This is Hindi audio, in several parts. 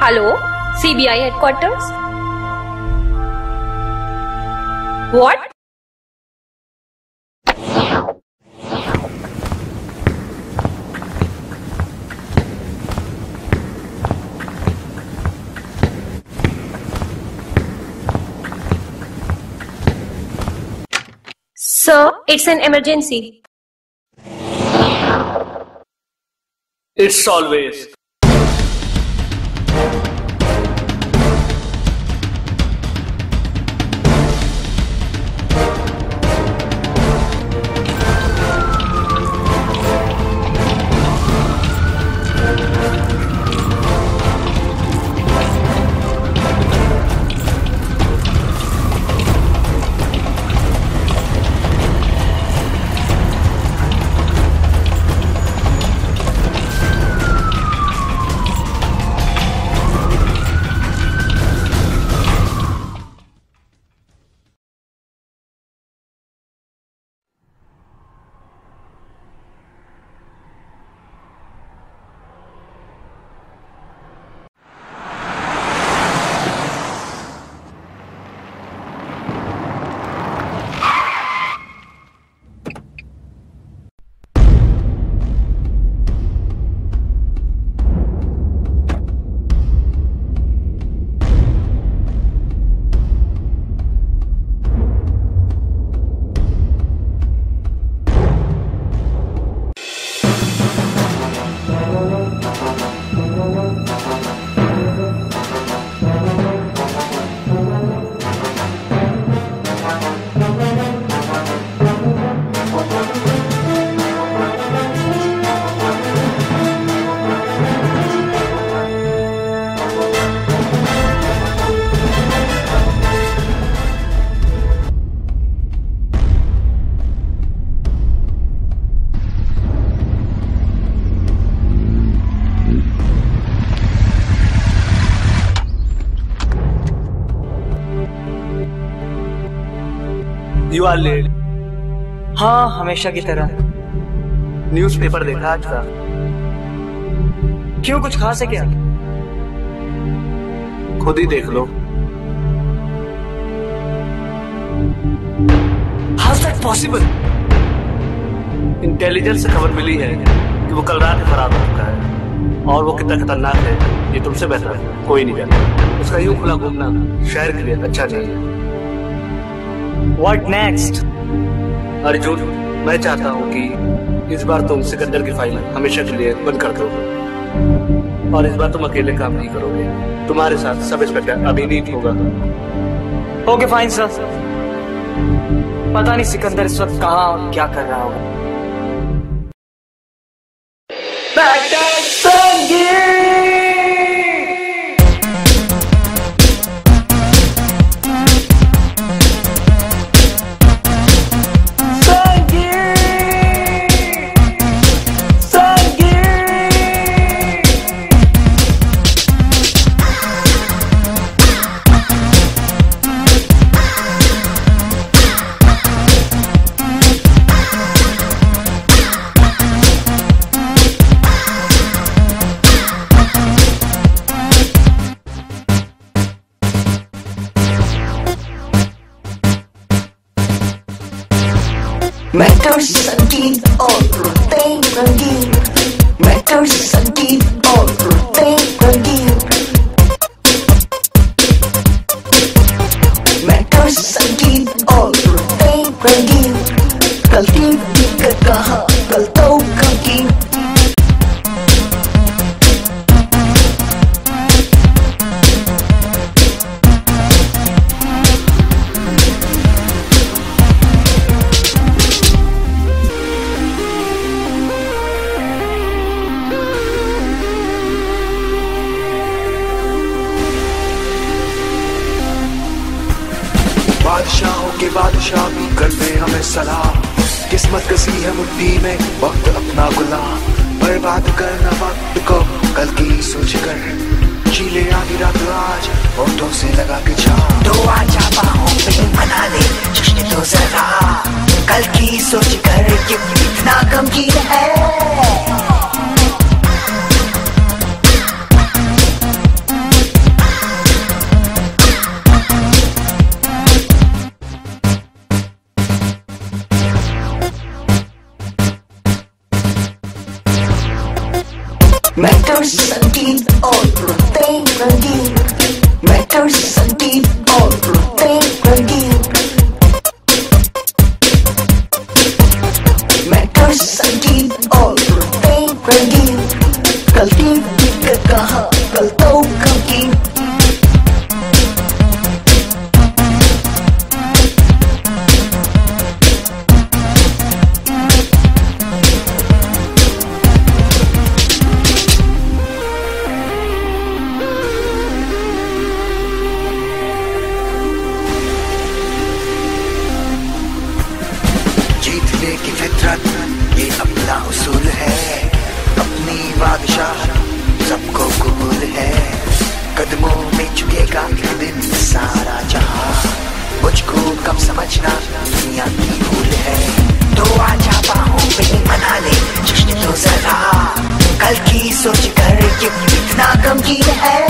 Hello, CBI headquarters. What? Sir, it's an emergency. It's always. You are late. हाँ, हमेशा की तरह। न्यूज़पेपर देखा आज का? क्यों, कुछ खास है क्या? खुद ही देख लो। How's that possible? इंटेलिजेंस से खबर मिली है कि वो कल रात फरार हो चुका है और वो कितना खतरनाक है ये तुमसे बेहतर है कोई नहीं जानता। उसका यूं खुला घूमना शहर के लिए अच्छा नहीं है। What next? अर्जुन, मैं चाहता हूँ कि इस बार तुम सिकंदर की फाइल हमेशा के लिए बंद कर दो और इस बार तुम अकेले काम नहीं करोगे। तुम्हारे साथ सब इंस्पेक्टर अभिनीत होगा। Okay fine sir. पता नहीं सिकंदर इस वक्त कहाँ और क्या कर रहा होगा। Matters संगीन और रुतें रंगीन, Matters संगीन और रुतें रंगीन, Matters संगीन और रुतें रंगीन, कल की दिक्कत कहाँ, कल तो गमगीन। बादशाहों के बादशाह भी करते हमें सलाम। किस्मत कसी है मुट्ठी में, वक्त अपना गुलाम। बर्बाद करना वक्त को कल की सोच कर, चीले आधी रात आज होठों से लगा के छाप। तो आजा बाहों पे मना ले जश्न तो जरा, कल की सोच कर ये इतना गमगीन है। Matters संगीत और रुतें रंगीन, Matters संगीत और रुतें रंगीन, Matters संगीत और रुतें रंगीन, कल की दिक्कत कहाँ, कल तो कल की। की फितरत ये अपना उसूल है, अपनी बादशाह सबको कबूल है। कदमों में झुकेगा एक दिन सारा जहां, मुझको कब समझना दुनिया की भूल है। तो आजा बाहों में मना ले जश्न तो जरा, कल की सोच कर ये कितना गमगीन है।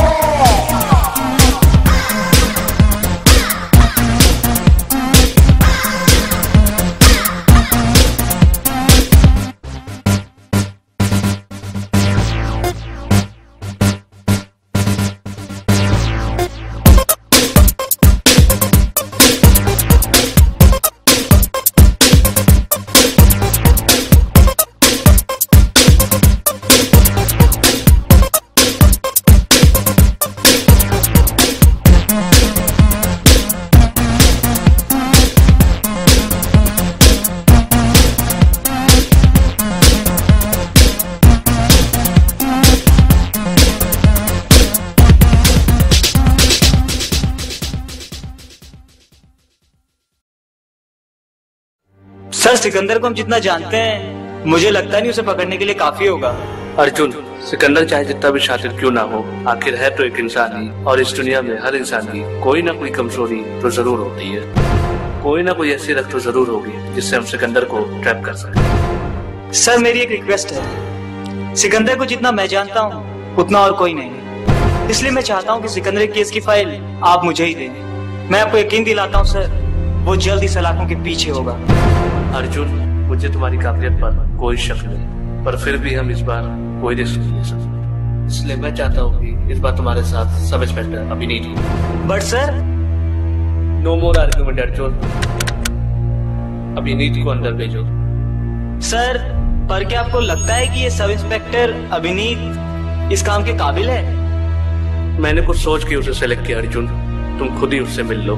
सर सिकंदर को हम जितना जानते हैं, मुझे लगता नहीं उसे पकड़ने के लिए काफी होगा। अर्जुन, सिकंदर चाहे जितना भी शातिर क्यों ना हो, आखिर है तो एक इंसान ही, और इस दुनिया में हर इंसान की कोई ना कोई कमजोरी तो जरूर होती है। कोई ना कोई ऐसी रख तो जरूर होगी जिससे हम सिकंदर को ट्रैप कर सकें। सर मेरी एक रिक्वेस्ट है, सिकंदर को जितना मैं जानता हूँ उतना और कोई नहीं, इसलिए मैं चाहता हूँ कि सिकंदर केस की फाइल आप मुझे ही दें। मैं आपको यकीन दिलाता हूँ सर, वो जल्दी सलाखों के पीछे होगा। अर्जुन, मुझे तुम्हारी काबिलियत पर कोई शक नहीं, पर फिर भी हम इस बार कोई रिस्क नहीं ले सकते, इसलिए मैं चाहता हूँ कि इस बार तुम्हारे साथ सब इंस्पेक्टर अभिनीत हो। But sir, no more argument Arjun, Abhineet को अंदर भेजो। सर, पर क्या आपको लगता है कि ये सब इंस्पेक्टर अभिनीत इस काम के काबिल है? मैंने कुछ सोच के उसे सेलेक्ट किया अर्जुन, तुम खुद ही उससे मिल लो।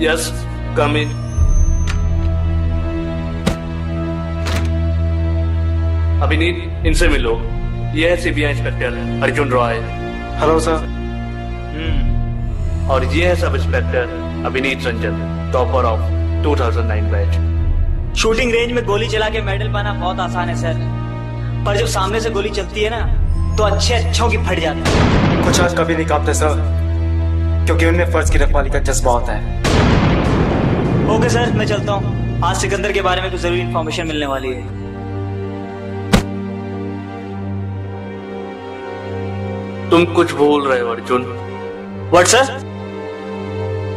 यस, कम इन। अभिनीत, इनसे मिलो। यह है CBI inspector Arjun Roy. Hello sir. और ये है सब इंस्पेक्टर अभिनीत Ranjan, topper of 2009 batch. Shooting range में गोली चला के मेडल पाना बहुत आसान है सर, पर जब सामने से गोली चलती है ना, तो अच्छों की फट जाती है। कुछ आज कभी नहीं कांपते सर, क्योंकि उनमें फर्ज की रखवाली का जज्बा होता है। ओके सर, मैं चलता हूँ। आज सिकंदर के बारे में कुछ जरूरी इंफॉर्मेशन मिलने वाली है। तुम कुछ भूल रहे हो अर्जुन। What sir?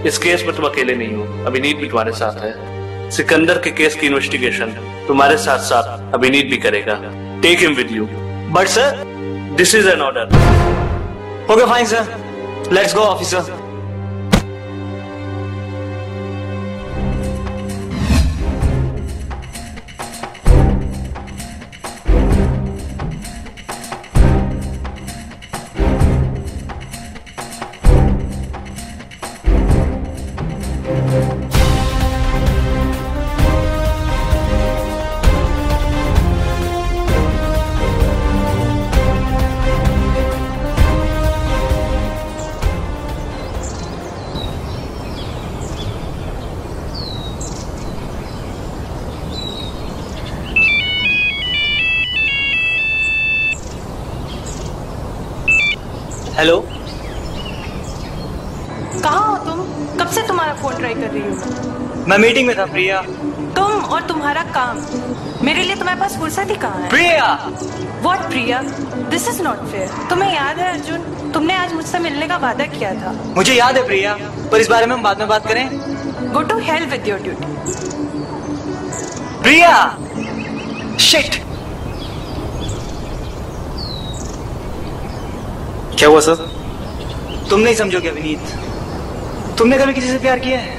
इस केस में तुम अकेले नहीं हो, अभिनीत भी तुम्हारे साथ है। सिकंदर के केस की इन्वेस्टिगेशन तुम्हारे साथ साथ अभिनीत भी करेगा। Take him with you. But sir, this is an order. Okay fine sir, let's go officer. Hello, कहाँ हो तुम? कब से तुम्हारा फोन ट्राई कर रही हूँ। मैं मीटिंग में था प्रिया। तुम और तुम्हारा काम, मेरे लिए तुम्हारे पास फुर्सत ही कहाँ है? Priya! What Priya? This is not fair. तुम्हें याद है अर्जुन, तुमने आज मुझसे मिलने का वादा किया था। मुझे याद है प्रिया, पर इस बारे में हम बाद में बात करें। Go to hell with your duty. Priya! Shit! क्या हुआ सर? तुम नहीं समझोगे अभिनीत। तुमने कभी किसी से प्यार किया है?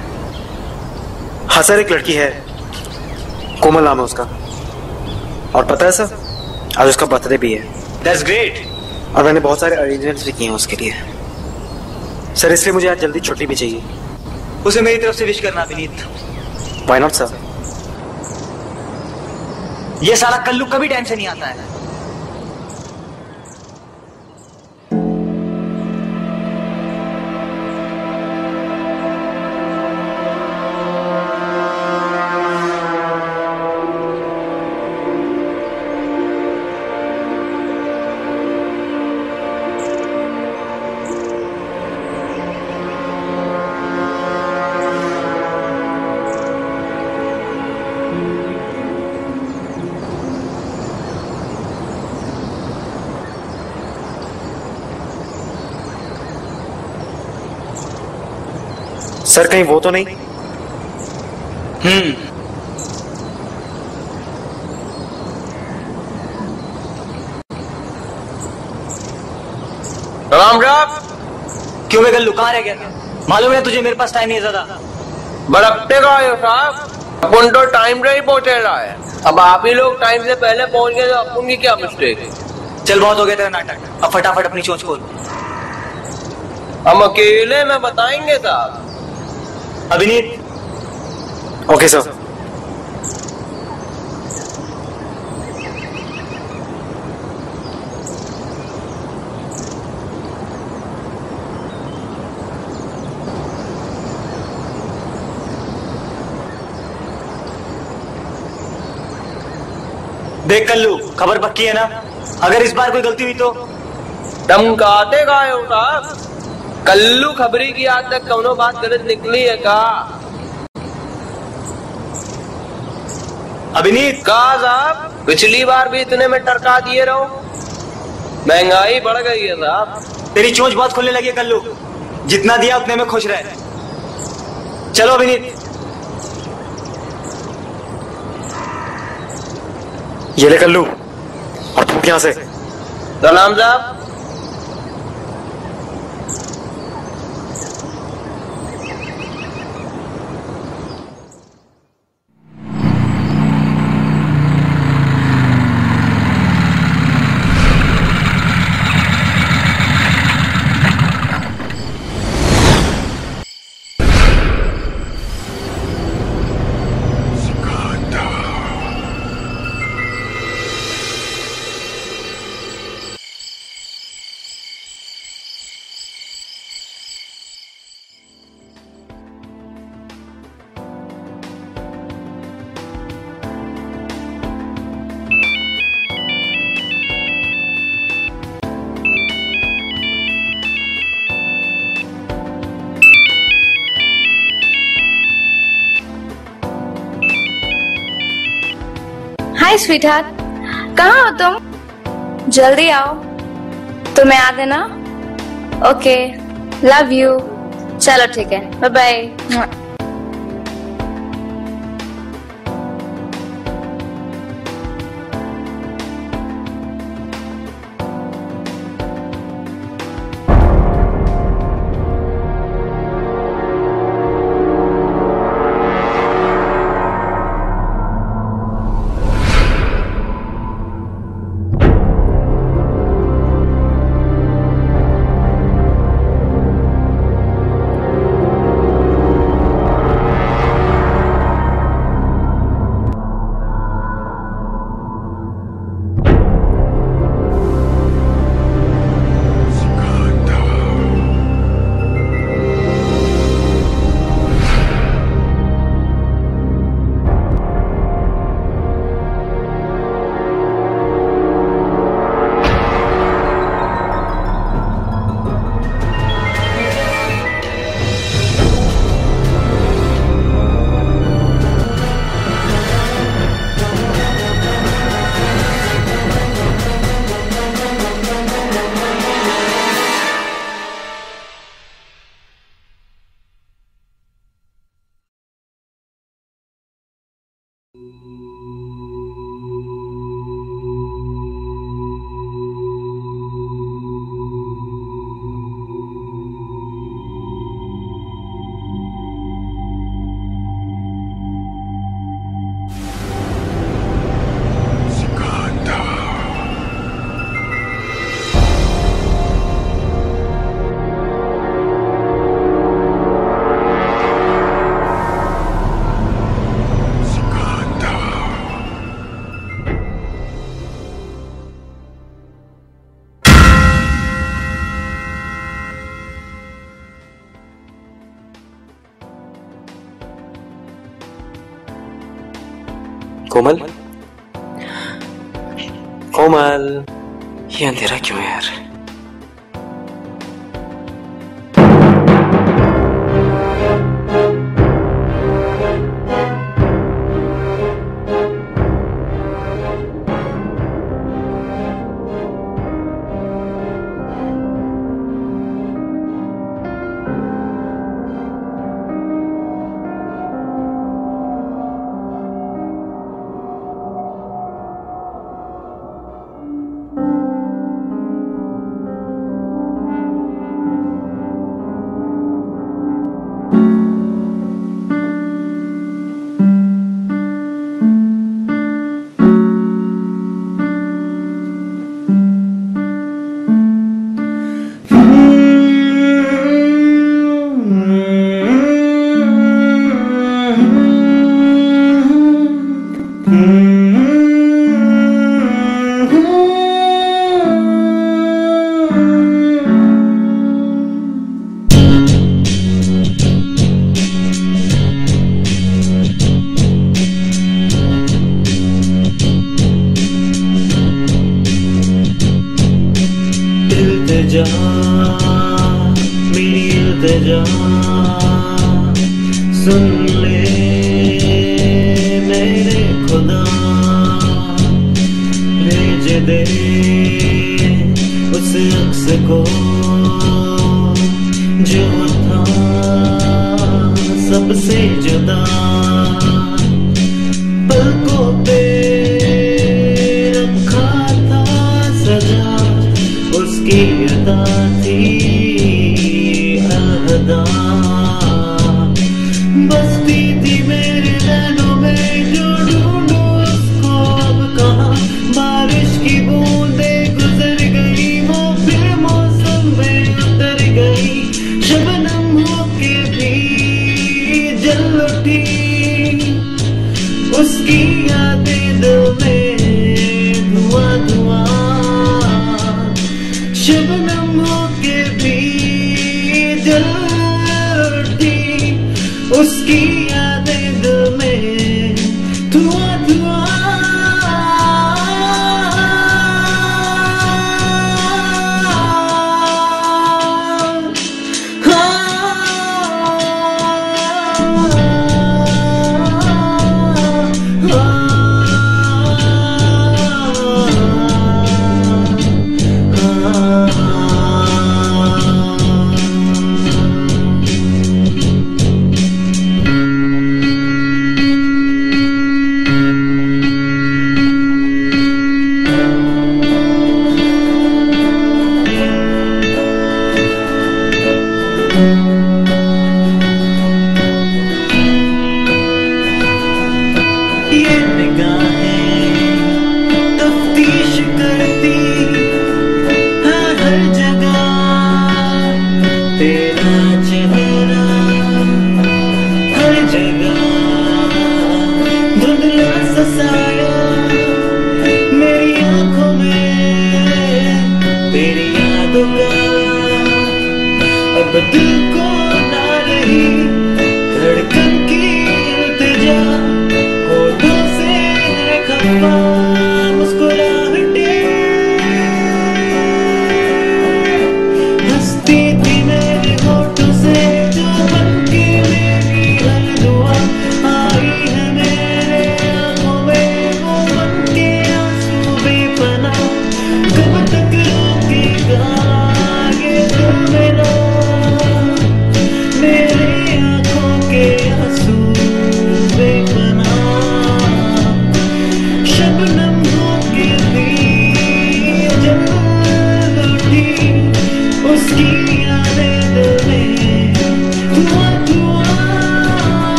हाँ सर, एक लड़की है, कोमल नाम है उसका। और पता है सर, आज उसका बर्थडे भी है। That's great। और मैंने बहुत सारे अरेंजमेंट्स भी किए हैं उसके लिए सर, इसलिए मुझे आज जल्दी छुट्टी भी चाहिए। उसे मेरी तरफ से विश करना अभिनीत। Why not sir? ये साला कल्लू कभी टाइम से नहीं आता है। सर कहीं वो तो नहीं? राम राम। क्यों बे कल्लू, कहाँ रह गया? मालूम है तुझे मेरे पास टाइम नहीं है ज्यादा। बड़कते का हो साहब, अपन तो टाइम से ही पहुंचे रहा है। अब आप ही लोग टाइम से पहले पहुंच गए तो अपन की क्या मिस्टेक है? चल बहुत हो गया तेरा नाटक, अब फटाफट अपनी चोंच खोल। हम अकेले में बताएंगे साहब। अभिनीत। Okay sir. देख कल्लू, खबर पक्की है ना? अगर इस बार कोई गलती हुई तो? धमकाते गाए हो साहब। कल्लू खबरी की आज तक कौनो बात गलत निकली है का? अभिनीत। कहा साहब, पिछली बार भी इतने में टरका दिए रहो। महंगाई बढ़ गई है साहब। तेरी चोंच बहुत खुलने लगी है कल्लू, जितना दिया उतने में खुश रहे। चलो अभिनीत। ये ले कल्लू, और तू क्या से? सलाम साहब। हाय स्वीटहार्ट, कहाँ हो तुम? जल्दी आओ, तुम्हें आ देना। Okay, love you. चलो ठीक है, बाय बाय। कोमल, कोमल, ये अंधेरा क्यों है यार? मेरी इल्तिजा सुन ले मेरे खुदा, भेज दे उस अक्स को जो था सबसे जुदा। पलकों पे रखा था सजा, उसकी अदा थी अलहदा। बसती थी मेरे नैनों में जो ढूंढूं उसको अब कहाँ। बारिश की बूंदें गुजर गई, वो फिर मौसम में उतर गई। शबनम होके भी जल उठी, उसकी यादें दिल में धुआं धुआं। शबनम होके भी जल उठी, उसकी यादें दिल में धुआं धुआं। ये निगाहें तफ्तीश करती है हर जगह, तेरा चेहरा हर जगह। धुंधला सा साया मेरी आंखों में तेरी यादों का, अब दिल को ना रही धड़कन की इल्तिजा। होठों से खफा मुस्कुराहटें, हंसती थी मेरे होठों से जो बनके मेरी हर दुआ। आई है मेरे आंखों में वो बनके आंसू बेपना। कब तक रोकेगा ये दिल मेरा,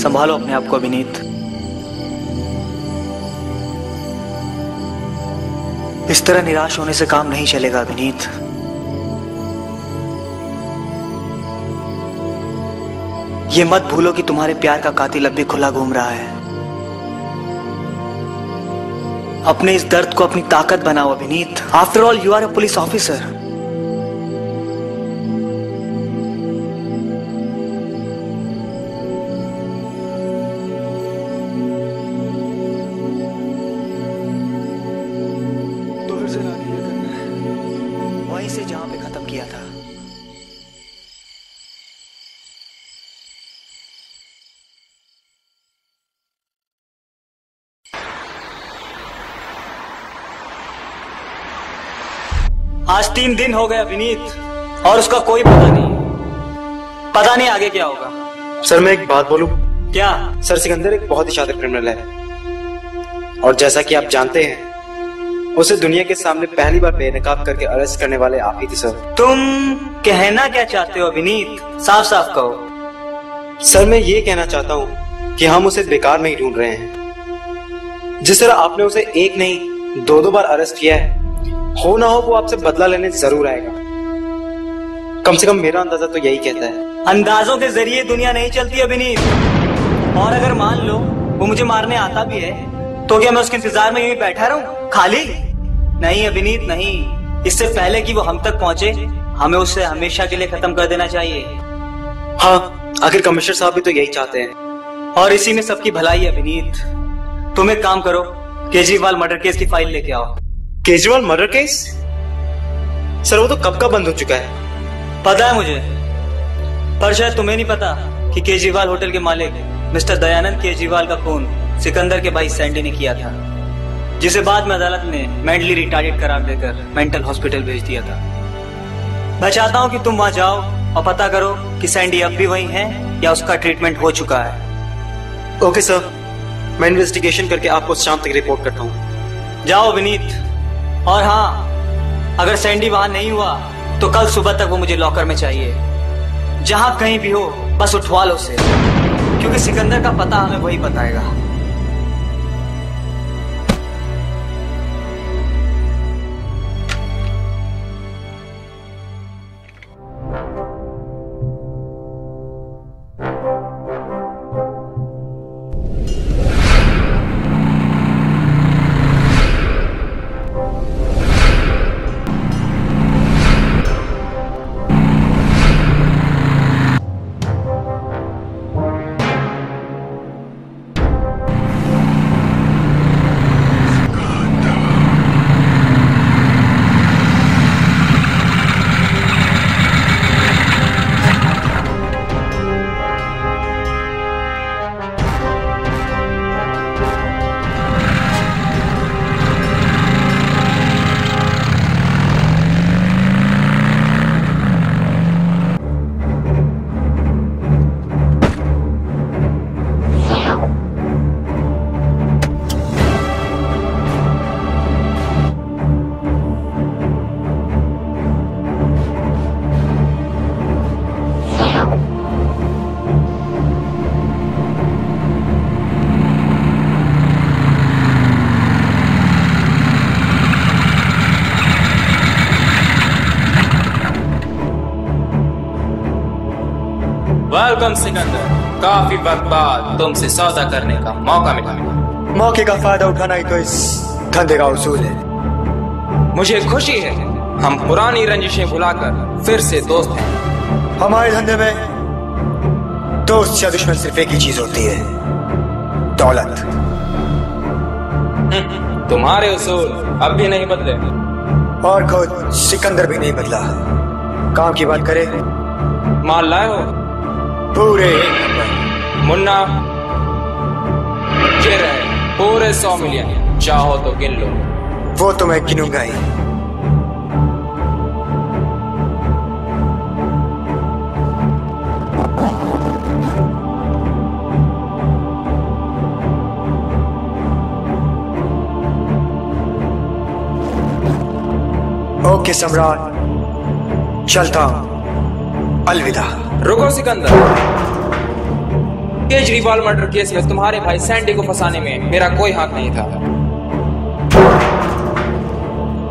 संभालो अपने आप को अभिनीत। इस तरह निराश होने से काम नहीं चलेगा अभिनीत। ये मत भूलो कि तुम्हारे प्यार का कातिल अब भी खुला घूम रहा है। अपने इस दर्द को अपनी ताकत बनाओ Abhineet. After all you are a police officer. तो फिर से रानी ये करना है। वहीं से जहां पे खत्म किया था। आज 3 दिन हो गए अभिनीत और उसका कोई पता नहीं आगे क्या होगा। सर मैं एक बात बोलूं? क्या? सर सिकंदर एक बहुत ही शातिर क्रिमिनल है और जैसा कि आप जानते हैं उसे दुनिया के सामने पहली बार बेनकाब करके अरेस्ट करने वाले आप ही थे सर। तुम कहना क्या चाहते हो अभिनीत? साफ साफ कहो। सर मैं ये कहना चाहता हूँ कि हम उसे बेकार में ही ढूंढ रहे हैं। जिस तरह आपने उसे एक नहीं 2 बार अरेस्ट किया है, हो ना हो वो आपसे बदला लेने जरूर आएगा। कम से कम मेरा अंदाजा तो यही कहता है। अंदाजों के जरिए दुनिया नहीं चलती अभिनीत। और अगर मान लो वो मुझे मारने आता भी है तो क्या मैं उसके इंतजार में यूं बैठा रहूं खाली? नहीं अभिनीत नहीं। इससे पहले कि वो हम तक पहुंचे हमें उसे हमेशा के लिए खत्म कर देना चाहिए। हाँ, आखिर कमिश्नर साहब भी तो यही चाहते हैं और इसी में सबकी भलाई है अभिनीत। तुम एक काम करो, केजरीवाल मर्डर केस की फाइल लेके आओ। Kejriwal murder case? सर वो तो कब का बंद हो चुका है। पता है मुझे, पर शायद तुम्हें नहीं पता कि केजरीवाल होटल के मालिक मिस्टर दयानंद केजरीवाल का खून सिकंदर के भाई सैंडी ने किया था, जिसे बाद में अदालत ने मेंटली रिटार्डेड करार देकर मेंटल हॉस्पिटल भेज दिया था। मैं चाहता हूं कि तुम वहां जाओ और पता करो कि सैंडी अब भी वही है या उसका ट्रीटमेंट हो चुका है। ओके सर, मैं इन्वेस्टिगेशन करके आपको शाम तक रिपोर्ट करता हूँ। जाओ अभिनीत। और हाँ, अगर सैंडी वहां नहीं हुआ तो कल सुबह तक वो मुझे लॉकर में चाहिए। जहां कहीं भी हो बस उठवा लो उसे, क्योंकि सिकंदर का पता हमें वही बताएगा। वेलकम सिकंदर, काफी वक्त बाद तुमसे सौदा करने का मौका मिला। मौके का फायदा उठाना ही तो इस धंधे का उसूल है। मुझे खुशी है हम पुरानी रंजिशें भुलाकर फिर से दोस्त हैं। हमारे धंधे में दोस्त या दुश्मन सिर्फ एक ही चीज होती है, दौलत। तुम्हारे उसूल अब भी नहीं बदले और खुद सिकंदर भी नहीं बदला। काम की बात करें, माल लाए हो? पूरे मुन्ना ये रहे पूरे 100 मिलियन, चाहो तो गिन लो। वो तो मैं गिनूंगा ही। ओके सम्राट, चलता हूं, अलविदा। रुको सिकंदर, केजरीवाल मर्डर केस में तुम्हारे भाई सैंडी को फंसाने में मेरा कोई हाथ नहीं था।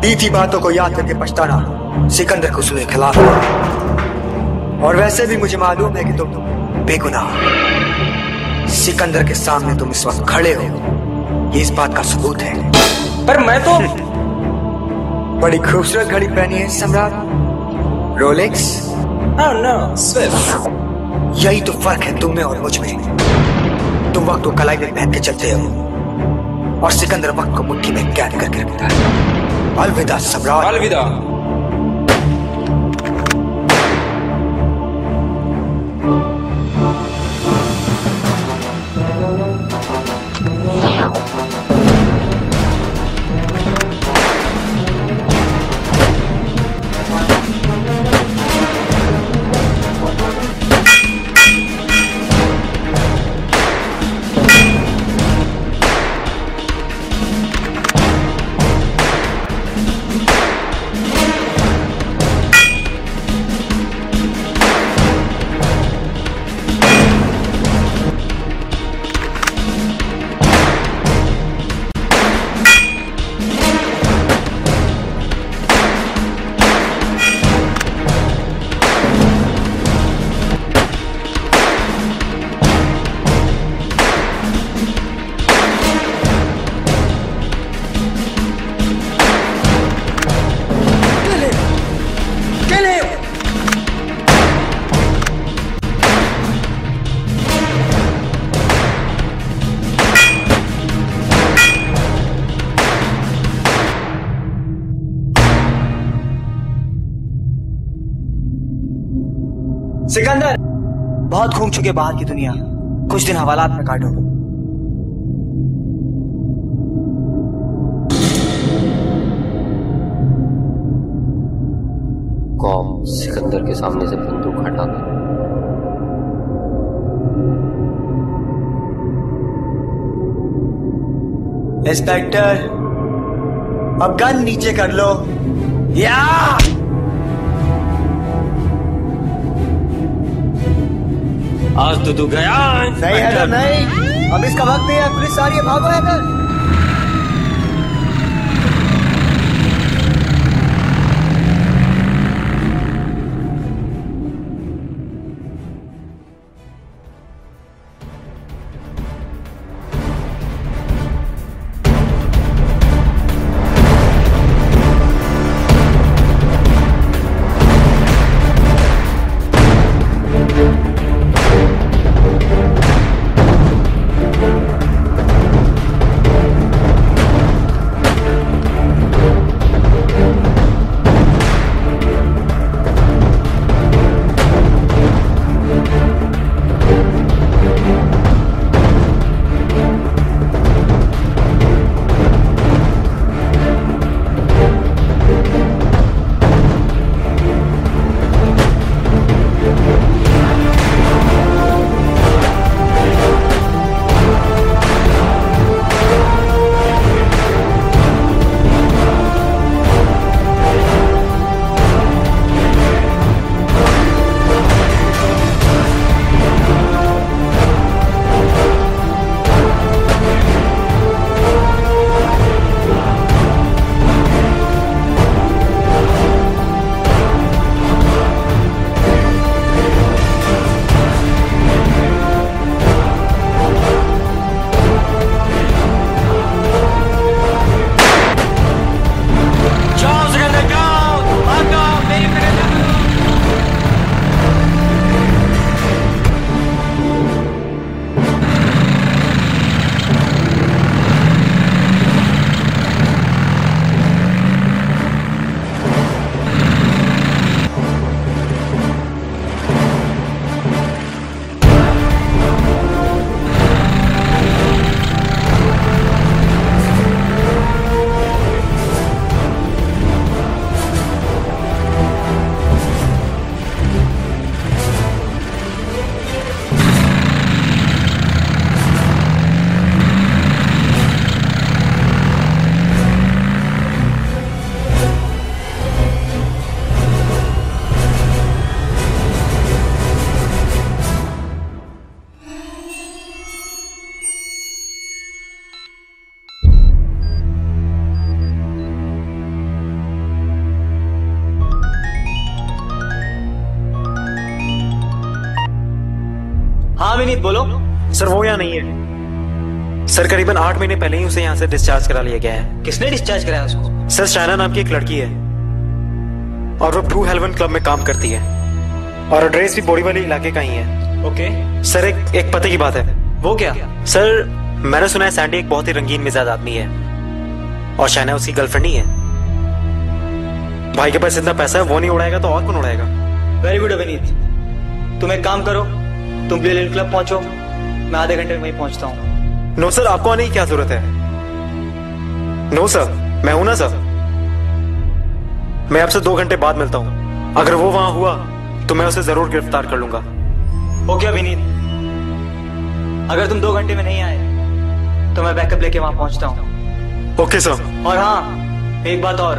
बीती बातों को याद करके पछताना सिकंदर के उसूल के खिलाफ है। और वैसे भी मुझे मालूम है कि तुम बेगुनाह। सिकंदर के सामने तुम इस वक्त खड़े हो, ये इस बात का सबूत है। पर मैं तो बड़ी खूबसूरत घड़ी पहनी है सम्राट, रोलेक्स। यही तो फर्क है तुम में और मुझ में। तुम वक्त को कलाई में पहन के चलते हो और सिकंदर वक्त को मुट्ठी में कैद करके रखता है। अलविदा सम्राट, अलविदा। सिकंदर, बहुत घूम चुके बाहर की दुनिया, कुछ दिन हवालात में काटो। कौम सिकंदर के सामने से बंदूक हटा दे। इंस्पेक्टर, अब गन नीचे कर लो। या आज तो तू गया। नहीं है ना, नहीं, अब इसका वक्त नहीं है। पुलिस आ रही है, भागो है ना। विनीत बोलो। सर वो यहाँ नहीं है सर। करीबन 8 महीने पहले ही उसे यहाँ से डिस्चार्ज करा लिया गया है। किसने डिस्चार्ज कराया उसको? सर शाइना नाम की एक लड़की है और वो ब्लू हेवन क्लब में काम करती है और एड्रेस भी बोरीवली इलाके का ही है। ओके सर एक पते की बात है। वो क्या? सर मैंने सुना है सैंडी एक बहुत ही रंगीन मिजाज आदमी है और शाइना उसकी गर्लफ्रेंड ही है। भाई के पास इतना पैसा है, वो नहीं उड़ाएगा तो और कौन उड़ाएगा? वेरी गुड विनीत, तुम एक काम करो, तुम ब्लू हेवन क्लब पहुंचो, मैं आधे घंटे में वहीं पहुंचता हूँ। नो सर, आपको आने की क्या जरूरत है? नो सर, मैं हूं ना सर। मैं आपसे 2 घंटे बाद मिलता हूं। अगर वो वहां हुआ तो मैं उसे जरूर गिरफ्तार कर लूंगा। ओके विनीत, अगर तुम 2 घंटे में नहीं आए तो मैं बैकअप लेके वहां पहुंचता हूं। Okay sir. और हाँ, एक बात और,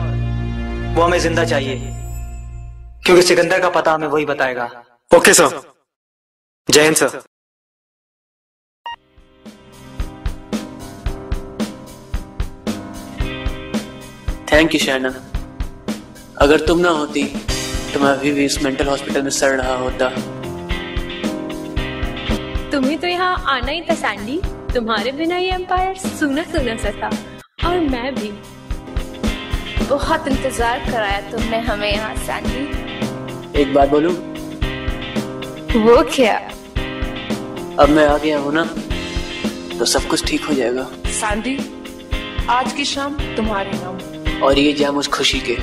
वो हमें जिंदा चाहिए क्योंकि सिकंदर का पता हमें वही बताएगा। Okay sir. जय हिंद सर। थैंक यू शाइना, अगर तुम ना होती तो मैं अभी भी इस मेंटल हॉस्पिटल में सड़ रहा होता। तुम्हें तो यहाँ आना ही था सैंडी, तुम्हारे बिना ये एम्पायर सूना सूना सा था। और मैं भी। बहुत इंतजार कराया तुमने हमें यहाँ सैंडी। एक बात बोलूं? वो क्या? अब मैं आ गया हूं ना तो सब कुछ ठीक हो जाएगा। सैंडी, आज की शाम तुम्हारे नाम, और ये जाम उस खुशी के।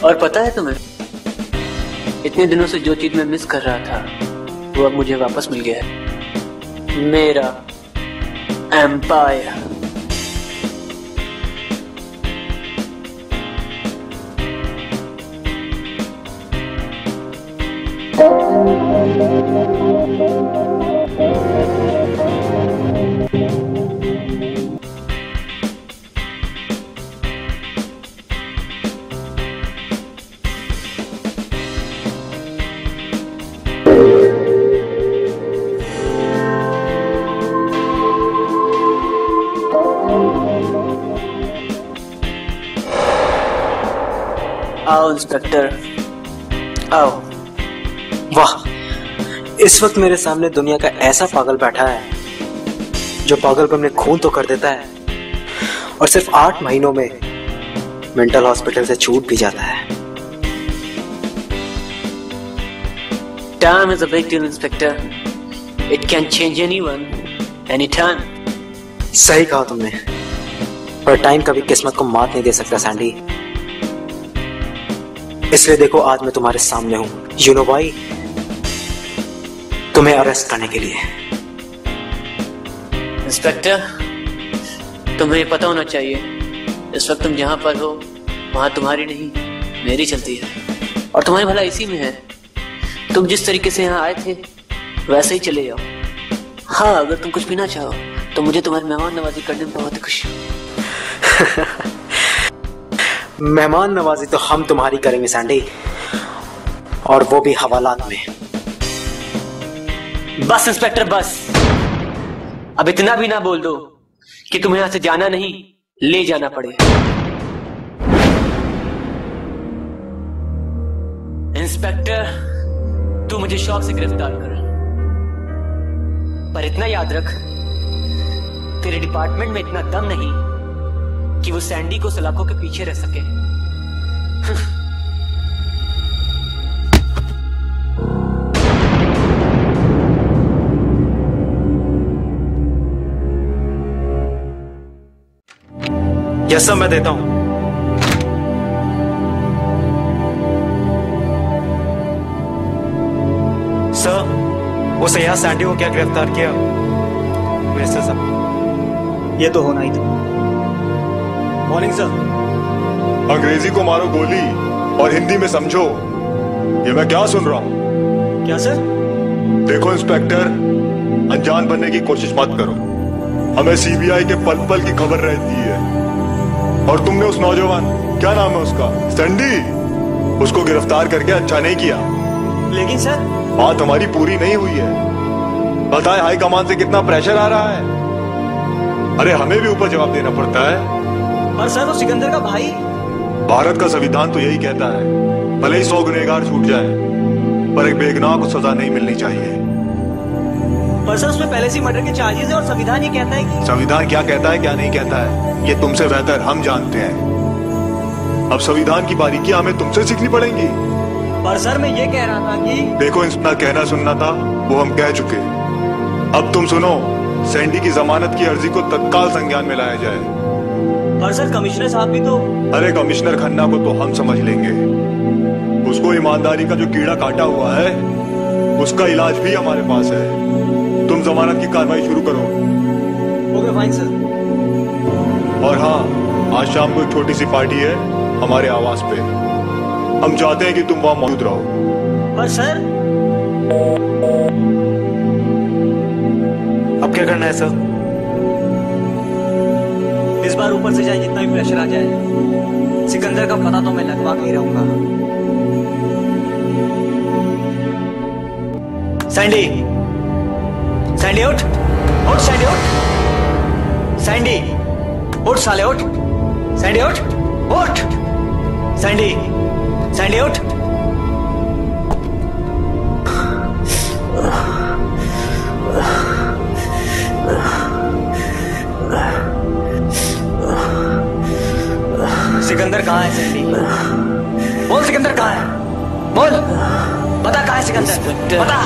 और पता है तुम्हें, इतने दिनों से जो चीज मैं मिस कर रहा था वो अब मुझे वापस मिल गया है। मेरा एम्पायर। आओ इंस्पेक्टर, आओ। वाह, इस वक्त मेरे सामने दुनिया का ऐसा पागल बैठा है जो पागल को अपने खून तो कर देता है और सिर्फ 8 महीनों में मेंटल हॉस्पिटल से छूट भी जाता है। Time is a big deal, Inspector. It can change anyone, anytime. सही कहा तुमने, पर टाइम कभी किस्मत को मात नहीं दे सकता सैंडी। इसलिए देखो, आज मैं तुम्हारे सामने हूं। You know why? तुम्हें अरेस्ट करने के लिए। इंस्पेक्टर, तुम्हें पता होना चाहिए, इस वक्त तुम जहां पर हो वहां तुम्हारी नहीं मेरी चलती है, और तुम्हारी भला इसी में है। तुम जिस तरीके से यहाँ आए थे वैसे ही चले जाओ। हाँ, अगर तुम कुछ भी ना चाहो तो मुझे तुम्हारी मेहमान नवाजी करने में बहुत ही खुशी। मेहमान नवाजी तो हम तुम्हारी करेंगे सैंडी, और वो भी हवालात में। बस इंस्पेक्टर, बस। अब इतना भी ना बोल दो कि तुम्हें यहां से जाना नहीं, ले जाना पड़े। इंस्पेक्टर, तू मुझे शौक से गिरफ्तार कर, पर इतना याद रख, तेरे डिपार्टमेंट में इतना दम नहीं कि वो सैंडी को सलाखों के पीछे रह सके। यस सर, मैं देता हूं। सर, उसे यहां सैंडी को क्या गिरफ्तार किया? मिनिस्टर साहब, ये तो होना ही था। Morning sir. अंग्रेजी को मारो गोली और हिंदी में समझो। ये मैं क्या सुन रहा हूं? क्या सर? देखो इंस्पेक्टर, अनजान बनने की कोशिश मत करो। हमें सीबीआई के पल पल की खबर रहती है, और तुमने उस नौजवान, क्या नाम है उसका, सैंडी, उसको गिरफ्तार करके अच्छा नहीं किया। लेकिन सर, बात हमारी पूरी नहीं हुई है। बताएं हाई कमान से कितना प्रेशर आ रहा है। अरे हमें भी ऊपर जवाब देना पड़ता है। पर सर, वो सिकंदर का भाई। भारत का संविधान तो यही कहता है, भले ही 100 गुनहगार छूट जाए, पर एक बेगुनाह को सजा नहीं मिलनी चाहिए। पर सर उसमें पहले से मर्डर के चार्जेस है और संविधान ये कहता है कि संविधान क्या कहता है क्या नहीं कहता है, ये तुमसे बेहतर हम जानते हैं। अब संविधान की बारीकियां हमें तुमसे सीखनी पड़ेंगी। पर सर मैं ये कह रहा था कि देखो, इतना कहना सुनना था वो हम कह चुके। अब तुम सुनो, सैंडी की जमानत की अर्जी को तत्काल संज्ञान में लाया जाए। पर सर कमिश्नर साहब भी तो। अरे कमिश्नर खन्ना को तो हम समझ लेंगे, उसको ईमानदारी का जो कीड़ा काटा हुआ है उसका इलाज भी हमारे पास है। तुम जमानत की कार्रवाई शुरू करो। Okay fine sir. और हाँ, आज शाम को एक छोटी सी पार्टी है हमारे आवास पे, हम चाहते हैं कि तुम वहां मौजूद रहो। पर सर अब क्या करना है सर? इस बार ऊपर से जाए जितना भी प्रेशर आ जाए, सिकंदर का पता तो मैं लगवा के ही रहूंगा। सैंडी, सैंडी उठ, उठ सैंडी उठ, सैंडी उठ साले उठ, सैंडी उठ, उठ सैंडी, सैंडी उठ। सिकंदर कहाँ है सैंडी? बोल सिकंदर कहाँ है? बोल, बता कहाँ है सिकंदर? बता।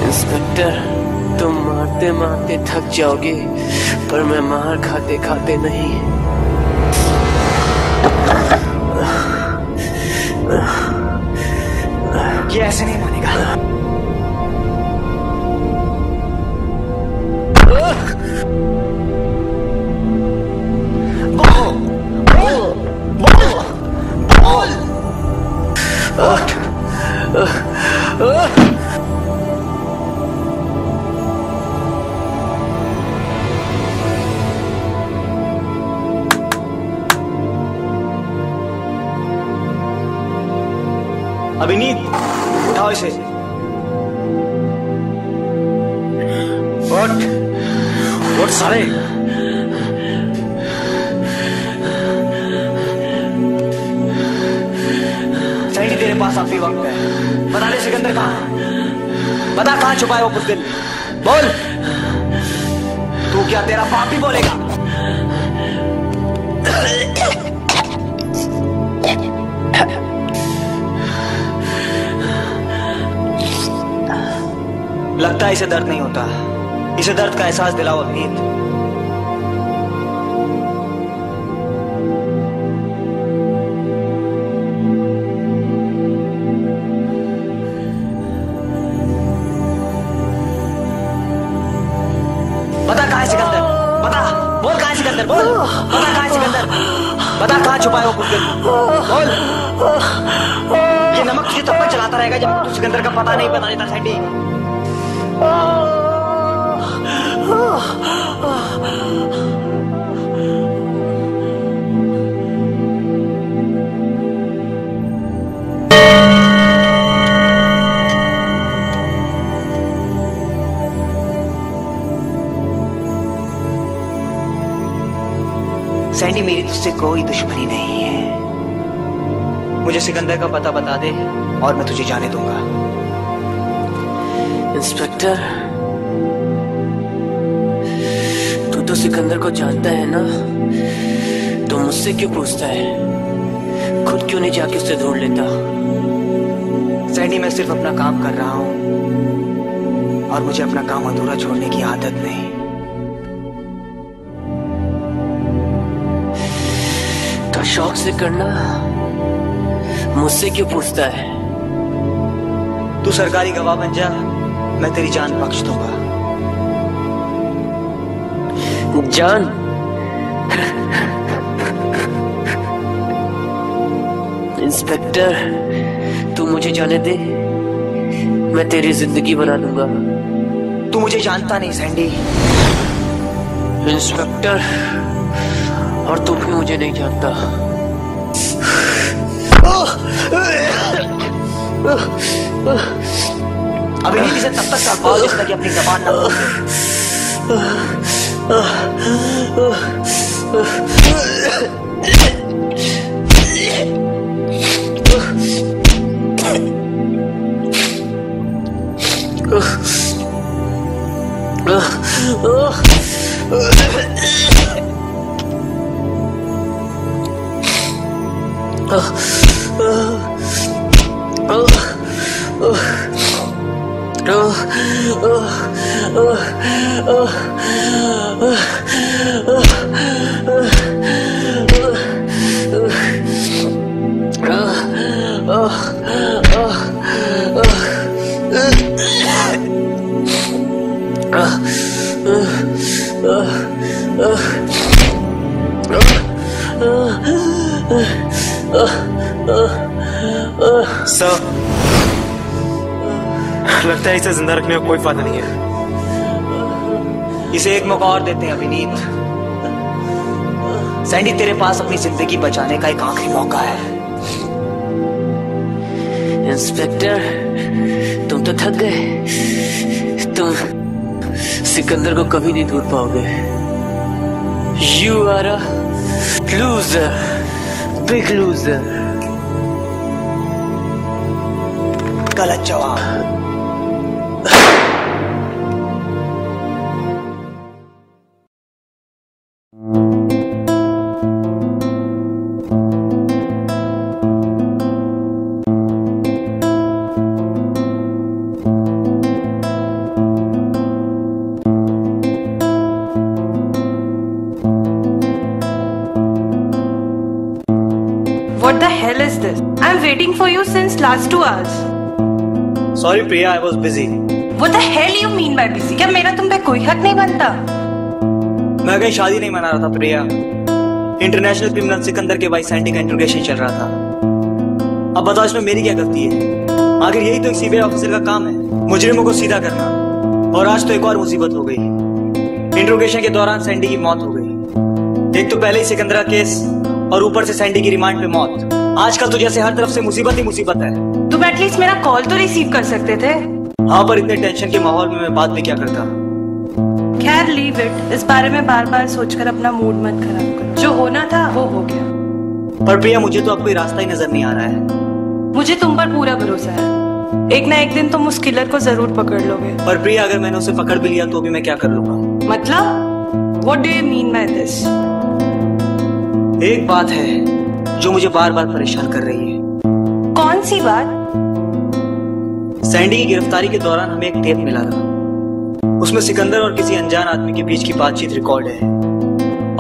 इंस्पेक्टर, तुम मारते मारते थक जाओगे, पर मैं मार खाते खाते नहीं। ये ऐसे नहीं मानेगा। अभिनीत, उठाओ इसे। उठ, उठ साले। सैंडी तेरे पास अब भी वक्त है, बता दे सिकंदर कहाँ है? बता कहाँ छुपा है वो बुज़दिल? बोल। तू क्या तेरा बाप भी बोलेगा? लगता है इसे दर्द नहीं होता, इसे दर्द का एहसास दिलाओ अभिनीत। बता कहाँ है सिकंदर? बता, बोल कहाँ है सिकंदर? बोल, बता कहाँ है सिकंदर? बता कहाँ छुपा है वो बुज़दिल? बोल। ये नमक तुझे तब तक चलाता रहेगा जब तू सिकंदर का पता नहीं बता देता सैंडी। सैंडी, मेरी तुझसे कोई दुश्मनी नहीं है। मुझे सिकंदर का पता बता दे और मैं तुझे जाने दूंगा। इंस्पेक्टर, तू तो सिकंदर को जानता है ना, तो मुझसे क्यों पूछता है? खुद क्यों नहीं जाके उससे ढूंढ लेता? सैंडी, मैं सिर्फ अपना काम कर रहा हूं और मुझे अपना काम अधूरा छोड़ने की आदत नहीं। तो शौक से करना, मुझसे क्यों पूछता है? तू सरकारी गवाह बन जा, मैं तेरी जान बख्श दूंगा। जान? इंस्पेक्टर, तू मुझे जाने दे, मैं तेरी जिंदगी बना दूंगा। तू मुझे जानता नहीं सैंडी। इंस्पेक्टर, और तू भी मुझे नहीं जानता। अभिनीत, इसे तब तक तड़पाओ जब तक कि अपनी जबान न खोले। सर, लगता है इसे जिंदा रखने का कोई फायदा नहीं है। इसे एक मौका और देते हैं अभिनीत। सैंडी, तेरे पास अपनी जिंदगी बचाने का एक आखिरी मौका है। इंस्पेक्टर, तुम तो थक गए। तुम सिकंदर को कभी नहीं ढूंढ पाओगे। You are a loser, big loser। गलत जवाब। What the hell is this? I'm waiting for you since last 2 hours. Sorry Priya, I was busy. What the hell you mean by busy? क्या मेरा तुम पे कोई हक नहीं बनता? मैं कहीं शादी नहीं मना रहा था प्रिया। इंटरनेशनल क्रिमिनल सिकंदर के भाई सैंडी का इंट्रोगेशन चल रहा था। अब बताओ इसमें मेरी क्या गलती है? आखिर यही तो एक सीबीआई ऑफिसर का काम है, मुजरिमों को सीधा करना। और आज तो एक और मुसीबत हो गई। इंट्रोगेशन के दौरान सैंडी की मौत हो गई। एक तो पहले ही सिकंदर का केस और ऊपर से सैंडी की रिमांड पे मौत। आजकल तो जैसे हर तरफ से मुसीबत ही मुसीबत है। तुम एटलीस्ट मेरा कॉल तो रिसीव कर सकते थे। हाँ, पर इतने टेंशन के माहौल में मैं बात भी क्या करता। खैर लीव इट। इस बारे में बार बार सोचकर अपना मूड मत खराब करो। जो होना था वो हो गया। पर प्रिया, मुझे तो अब कोई रास्ता ही नजर नहीं आ रहा है। मुझे तुम पर पूरा भरोसा है। एक ना एक दिन तुम उस किलर को जरूर पकड़ लोगे। पर प्रिया, अगर मैंने उसे पकड़ भी लिया तो भी मैं क्या कर लूंगा? मतलब? What do you mean by this? एक बात है जो मुझे बार बार परेशान कर रही है। कौन सी बात? सैंडी की गिरफ्तारी के दौरान हमें एक टेप मिला था। उसमें सिकंदर और किसी अनजान आदमी के बीच की बातचीत रिकॉर्ड है।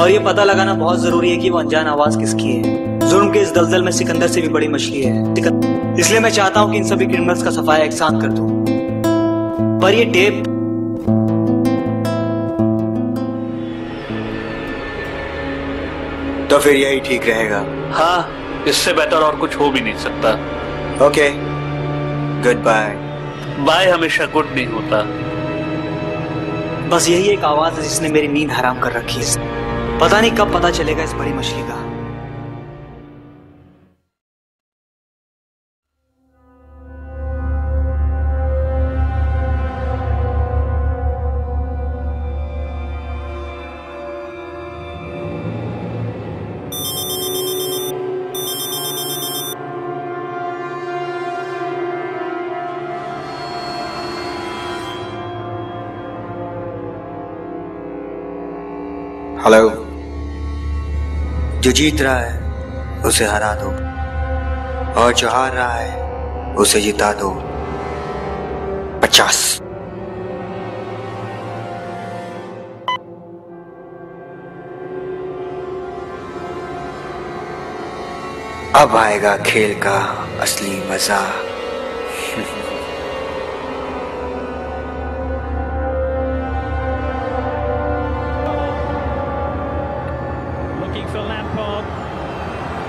और ये पता लगाना बहुत जरूरी है कि वो अनजान आवाज किसकी है। जुर्म के इस दलदल में सिकंदर से भी बड़ी मछली है। इसलिए मैं चाहता हूं कि इन सभी क्रिमिनल्स का सफाया एहसान कर दूं। पर ये टेप तो फिर यही ठीक रहेगा। हाँ, इससे बेहतर और कुछ हो भी नहीं सकता। Okay, goodbye. बाय हमेशा गुड नहीं होता। बस यही एक आवाज है जिसने मेरी नींद हराम कर रखी है। पता नहीं कब पता चलेगा इस बड़ी मछली का। हेलो। जो जीत रहा है उसे हरा दो और जो हार रहा है उसे जिता दो। 50। अब आएगा खेल का असली मजा।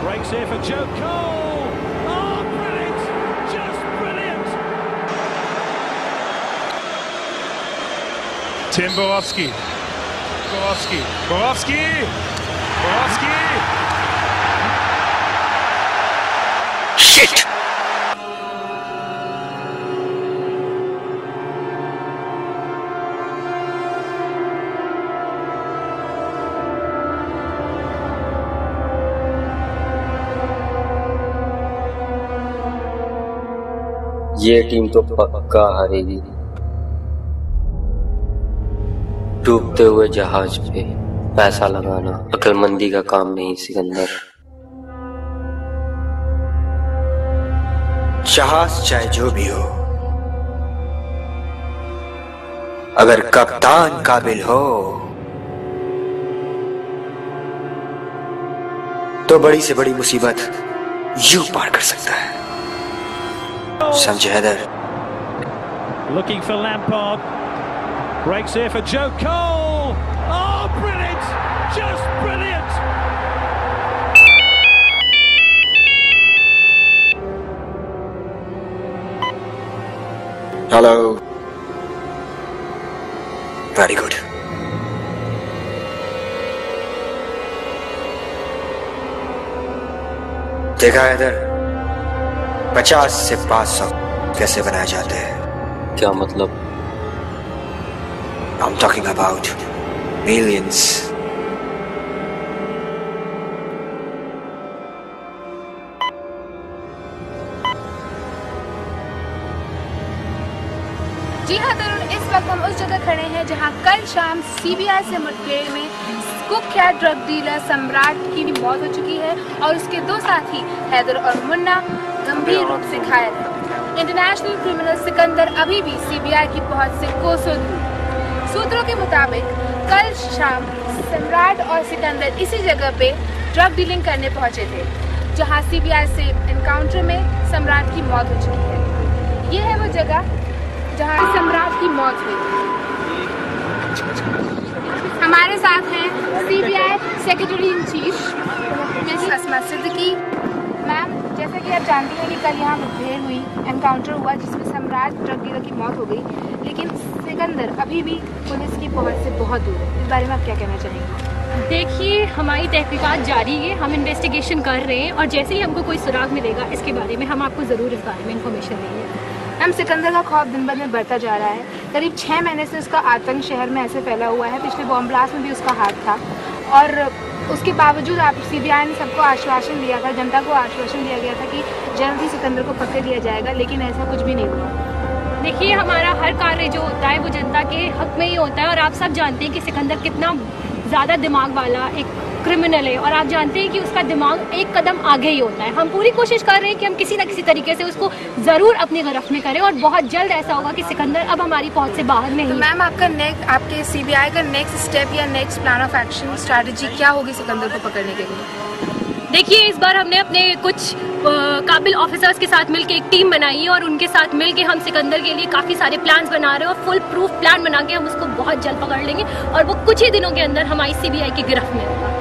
Breaks here for Joe Cole. Oh, brilliant! Just brilliant! Tim Borowski. Borowski. Borowski! Borowski! Shit! ये टीम तो पक्का हारेगी। डूबते हुए जहाज पे पैसा लगाना अक्लमंदी का काम नहीं सिकंदर। जहाज चाहे जो भी हो, अगर कप्तान काबिल हो तो बड़ी से बड़ी मुसीबत यूं पार कर सकता है। समझे Haider? Looking for Lampard. Breaks here for Joe Cole. Oh, brilliant! Just brilliant! Hello. Very good. देखा है इधर 50 से 500 कैसे बनाए जाते हैं? क्या मतलब? I'm talking about millions. जी हाँ तरुण, इस वक्त हम उस जगह खड़े हैं जहाँ कल शाम सीबीआई से मुठभेड़ में कुख्यात ड्रग डीलर सम्राट की भी मौत हो चुकी है और उसके दो साथी हैदर और मुन्ना गंभीर रूप से घायल हैं। इंटरनेशनल क्रिमिनल सिकंदर अभी भी सीबीआई की पहुंच से कोसों दूर। सूत्रों के मुताबिक कल शाम सम्राट और सिकंदर इसी जगह पे ड्रग डीलिंग करने पहुंचे थे जहां सीबीआई से एनकाउंटर में सम्राट की मौत हो चुकी है। ये है वो जगह जहां सम्राट की मौत हुई। हमारे साथ हैं CBI secretary in chief miss Asma Siddiqui ma'am. जैसा कि आप जानती हैं कि कल यहाँ मुठभेड़ हुई, एनकाउंटर हुआ जिसमें सम्राट ड्रग डीलर की मौत हो गई, लेकिन सिकंदर अभी भी पुलिस की पहुंच से बहुत दूर है। इस बारे में आप क्या कहना चाहेंगे? देखिए, हमारी तहकीकात जारी है, हम इन्वेस्टिगेशन कर रहे हैं और जैसे ही हमको कोई सुराग मिलेगा इसके बारे में हम आपको ज़रूर इस बारे में इंफॉर्मेशन देंगे। मैम, सिकंदर का खौफ दिन ब दिन बढ़ता जा रहा है। करीब 6 महीने से उसका आतंक शहर में ऐसे फैला हुआ है। पिछले बॉम्ब ब्लास्ट में भी उसका हाथ था और उसके बावजूद आप सीबीआई ने सबको आश्वासन दिया था, जनता को आश्वासन दिया गया था कि जल्द ही सिकंदर को पकड़ लिया जाएगा, लेकिन ऐसा कुछ भी नहीं हुआ। देखिए, हमारा हर कार्य जो होता है वो जनता के हक में ही होता है और आप सब जानते हैं कि सिकंदर कितना ज़्यादा दिमाग वाला एक क्रिमिनल है और आप जानते हैं कि उसका दिमाग एक कदम आगे ही होता है। हम पूरी कोशिश कर रहे हैं कि हम किसी न किसी तरीके से उसको ज़रूर अपनी गिरफ्त में करें और बहुत जल्द ऐसा होगा कि सिकंदर अब हमारी पहुंच से बाहर नहीं। तो मैम, आपके सीबीआई का नेक्स्ट स्टेप या next plan of action strategy क्या होगी सिकंदर को पकड़ने के लिए? देखिए, इस बार हमने अपने कुछ काबिल ऑफिसर्स के साथ मिलकर एक टीम बनाई है और उनके साथ मिलकर हम सिकंदर के लिए काफ़ी सारे प्लान्स बना रहे हैं और फुल प्रूफ प्लान बना के हम उसको बहुत जल्द पकड़ लेंगे और वो कुछ ही दिनों के अंदर हमारी सीबीआई की गिरफ्त में होगा।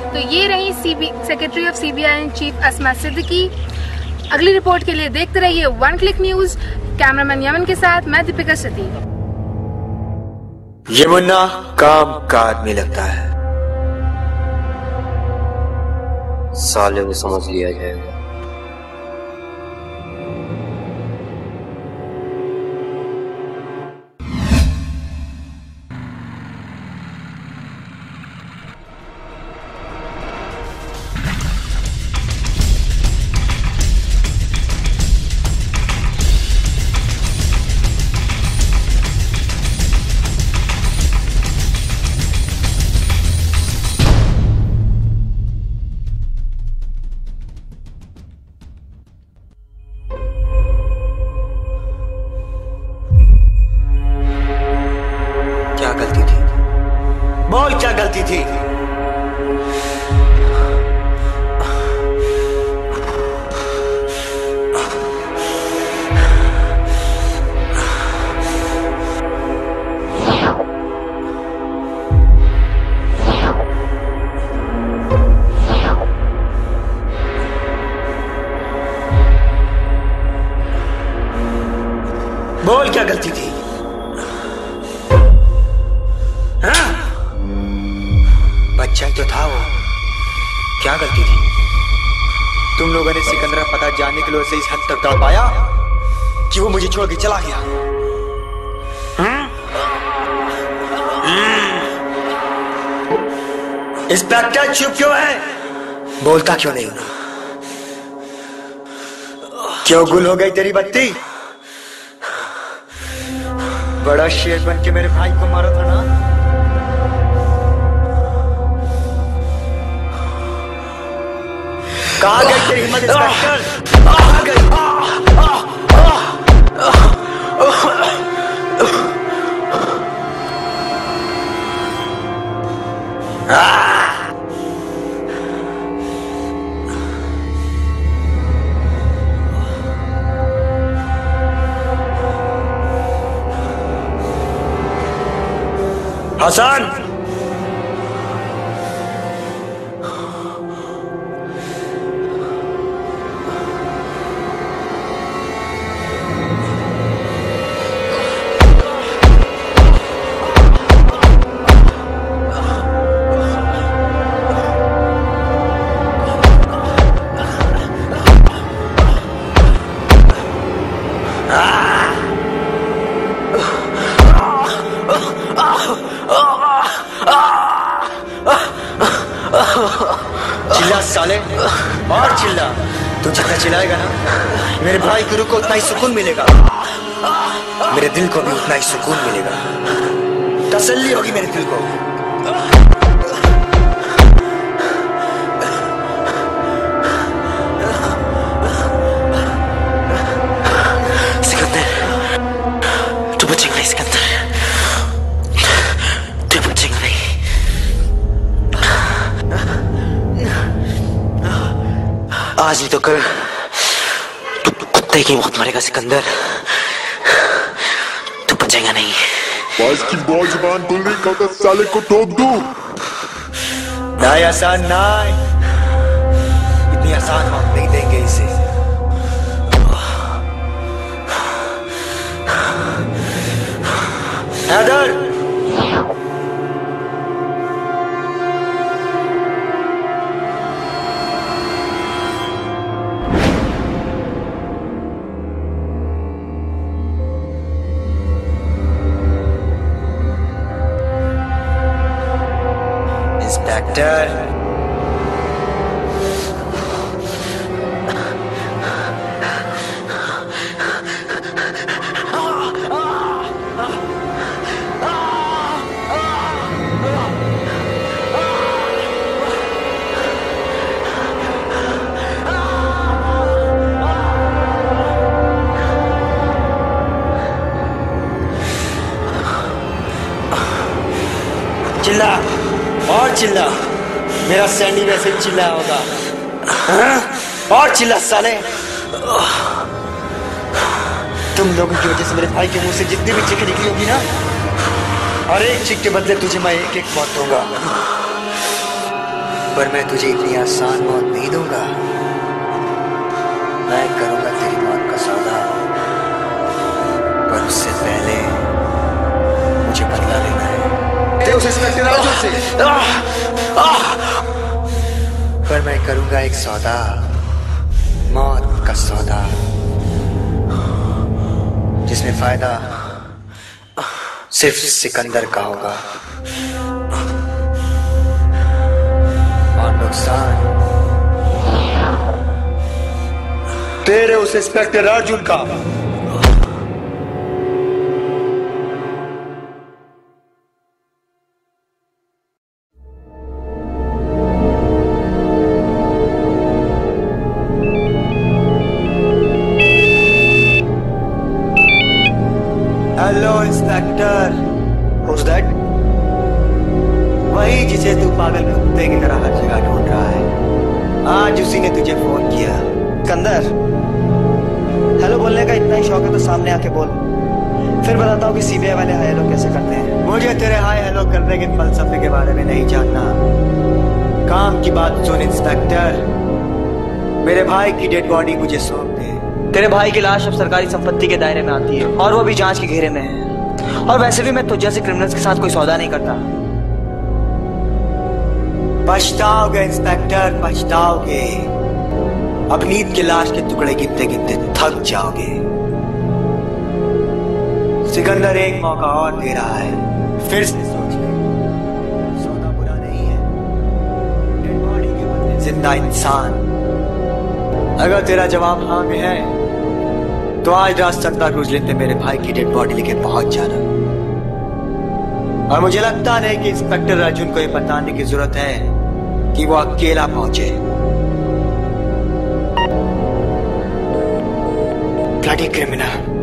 तो ये रही secretary of CBI in chief Asma Siddiqui. अगली रिपोर्ट के लिए देखते रहिए one click news. Cameraman Yaman के साथ मैं दीपिका सती। ये मुन्ना काम का आदमी लगता है। साले को समझ लिया जाएगा। क्या गलती थी? बोल क्या गलती थी? बच्चा ही तो था वो, क्या गलती थी? तुम लोगों ने सिकंदर का पता जानने के लिए उसे इस हद तक तड़पाया कि वो मुझे छोड़ के चला गया। इंस्पेक्टर चुप क्यों है? बोलता क्यों नहीं होना? क्यों गुल हो गई तेरी बत्ती? बड़ा शेर बन के मेरे भाई को मारा था ना। कहाँ गई तेरी हिम्मत इंस्पेक्टर? कहाँ गई? हसन, चिल्ला साले, और चिल्ला। तू जितना चिल्लाएगा ना, मेरे भाई गुरु को उतना ही सुकून मिलेगा, मेरे दिल को भी उतना ही सुकून मिलेगा, तसल्ली होगी मेरे दिल को। सिकंदर, तू बचेगा नहीं सिकंदर, तू बचेगा नहीं। आज नहीं तो कल तू कुत्ते की मौत मरेगा सिकंदर, तू बचेगा नहीं। बाज की बहुत जुबान खुल रही, कब साले को ठोक दूं? नहीं आसान नहीं, इतनी आसान मौत नहीं देंगे इसे। हैदर, इंस्पेक्टर, चिल्ला और चिल्ला, मेरा सैंडी वैसे ही चिल्ला होगा। हाँ? और चिल्ला साले। तुम लोगों की वजह से मेरे भाई के मुंह से जितनी भी चीखें निकली होगी ना, और एक चीख के बदले तुझे मैं एक एक मौत दूंगा, पर मैं तुझे इतनी आसान मौत नहीं दूंगा। मैं करूंगा तेरी मौत का सौदा, पर उससे पहले मुझे बदला लेना है। उस इंस्पेक्टर अर्जुन से। पर मैं करूंगा एक सौदा, मौत का सौदा, जिसमें फायदा सिर्फ सिकंदर का होगा और नुकसान तेरे उस इंस्पेक्टर अर्जुन का। Hello inspector, Who's that? वही जिसे तू पागल कुत्ते की तरह हर जगह ढूंढ रहा है, आज उसी ने तुझे फोन किया। सिकंदर, हेलो बोलने का इतना ही शौक है तो सामने आके बोल, फिर बताता हूँ कि सीबीआई वाले हाय हेलो कैसे करते हैं। मुझे तेरे हाय हेलो करने के फलसफे के बारे में नहीं जानना, काम की बात सुन इंस्पेक्टर। मेरे भाई की डेड बॉडी मुझे सौंप दे। तेरे भाई की लाश अब सरकारी संपत्ति के दायरे में आती है और वो भी जांच के घेरे में है, और वैसे भी मैं तुझ जैसे क्रिमिनल्स के साथ कोई सौदा नहीं करता। पछताओगे इंस्पेक्टर, पछताओगे। अब नींद की लाश के टुकड़े गिनते गिनते थक जाओगे। सिकंदर एक मौका और दे रहा है, फिर से सोच ले। सौदा बुरा नहीं है, डेड बॉडी के बदले जिंदा इंसान। अगर तेरा जवाब हाँ में है तो आज रात 17 क्रूज लेते मेरे भाई की डेड बॉडी लेके पहुंच जाना। और मुझे लगता नहीं कि इंस्पेक्टर अर्जुन को ये बताने की जरूरत है कि वो अकेला पहुंचे। Bloody criminal.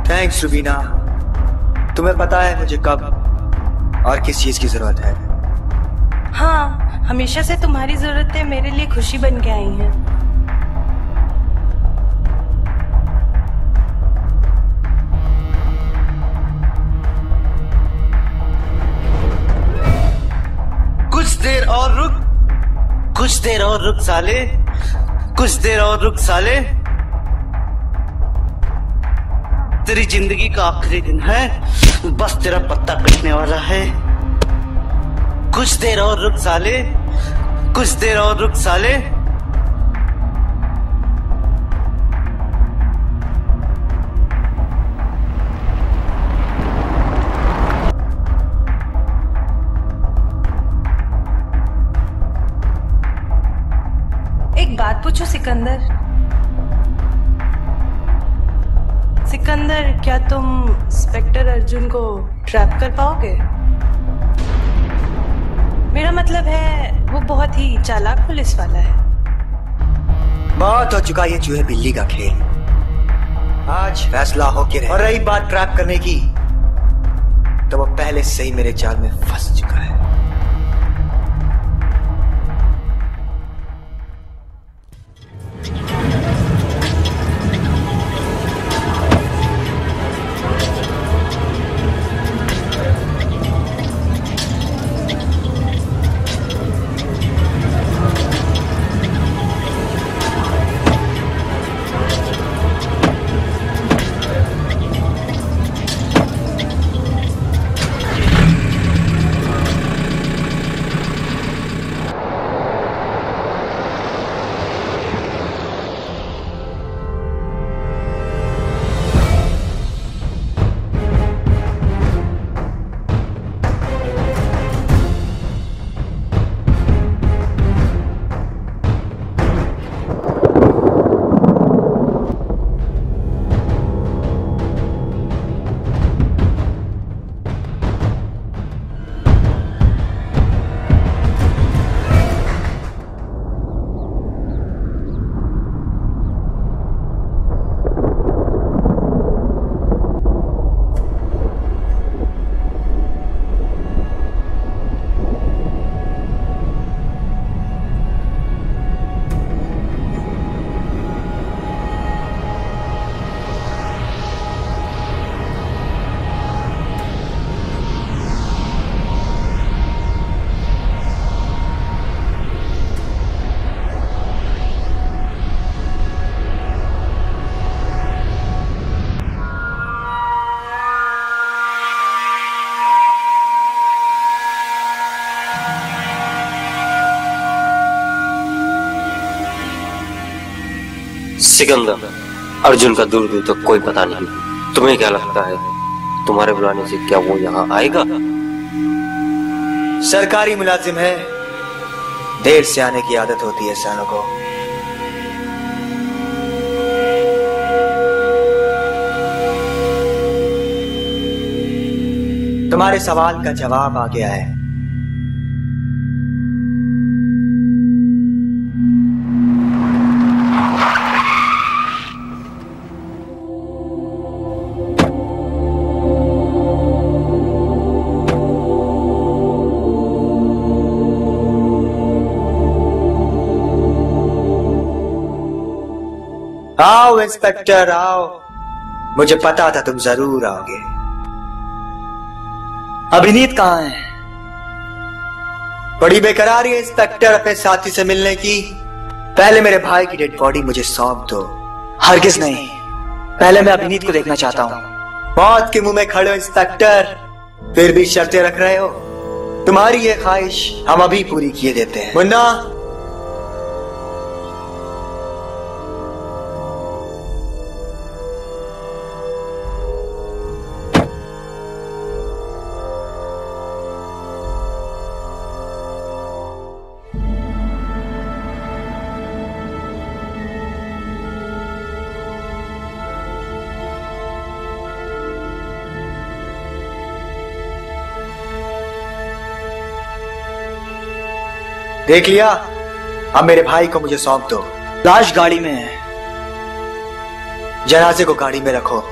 थैंक्स रुबीना, तुम्हें पता है मुझे कब और किस चीज की जरूरत है। हाँ, हमेशा से तुम्हारी जरूरतें मेरे लिए खुशी बन के आई हैं। कुछ देर और रुक, कुछ देर और रुक साले, कुछ देर और रुक साले। तेरी जिंदगी का आखिरी दिन है, बस तेरा पत्ता कटने वाला है। कुछ देर और रुक साले, कुछ देर और रुक साले। एक बात पूछो सिकंदर। सिकंदर, क्या तुम इंस्पेक्टर अर्जुन को ट्रैप कर पाओगे? मेरा मतलब है वो बहुत ही चालाक पुलिस वाला है। बहुत हो चुका ये चूहे बिल्ली का खेल, आज फैसला होके रहे। और रही बात ट्रैप करने की, तो वो पहले से ही मेरे जाल में फंस चुका है। सिकंदर, अर्जुन का दूर दूर तक कोई पता नहीं। तुम्हें क्या लगता है तुम्हारे बुलाने से क्या वो यहाँ आएगा? सरकारी मुलाजिम है, देर से आने की आदत होती है सालों को। तुम्हारे सवाल का जवाब आ गया है। आओ इंस्पेक्टर आओ, मुझे पता था तुम जरूर आओगे। अभिनीत कहाँ है? बड़ी बेकरारी है इंस्पेक्टर अपने साथी से मिलने की। पहले मेरे भाई की डेड बॉडी मुझे सौंप दो। हरगिज नहीं, पहले मैं अभिनीत को देखना चाहता हूँ। मौत के मुंह में खड़े हो इंस्पेक्टर, फिर भी शर्तें रख रहे हो। तुम्हारी ये ख्वाहिश हम अभी पूरी किए देते हैं। मुन्ना, देख लिया? अब मेरे भाई को मुझे सौंप दो। लाश गाड़ी में है। जनाजे को गाड़ी में रखो।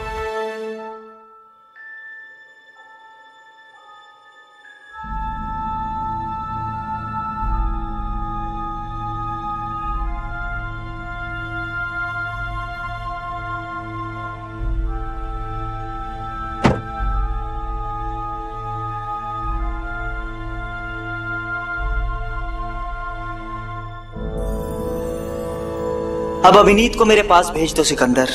अब अभिनीत को मेरे पास भेज दो सिकंदर।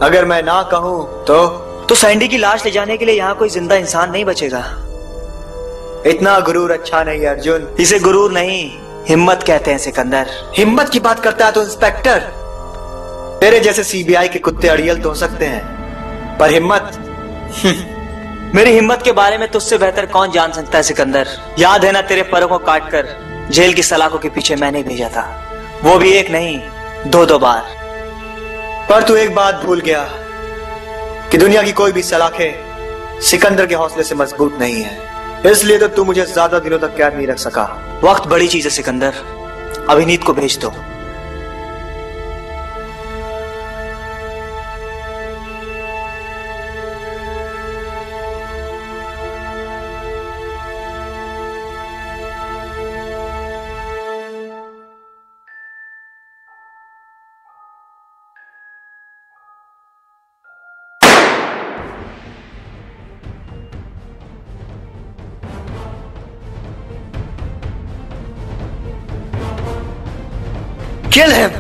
अगर मैं ना कहूं तो सैंडी की लाश ले जाने के लिए यहाँ कोई जिंदा इंसान नहीं बचेगा। इतना गुरूर अच्छा नहीं अर्जुन। इसे गुरूर नहीं, हिम्मत कहते हैं सिकंदर। हिम्मत की बात करता है तो इंस्पेक्टर, तेरे जैसे सीबीआई के कुत्ते अड़ियल तो हो सकते हैं, पर हिम्मत मेरी हिम्मत के बारे में तुझसे बेहतर कौन जान सकता है सिकंदर। याद है ना, तेरे पैरों को काटकर जेल की सलाखों के पीछे मैंने भेजा था, वो भी एक नहीं दो बार। पर तू एक बात भूल गया कि दुनिया की कोई भी सलाखें सिकंदर के हौसले से मजबूत नहीं है। इसलिए तो तू मुझे ज्यादा दिनों तक कैद नहीं रख सका। वक्त बड़ी चीज है सिकंदर, अभिनीत को भेज दो। Kill him!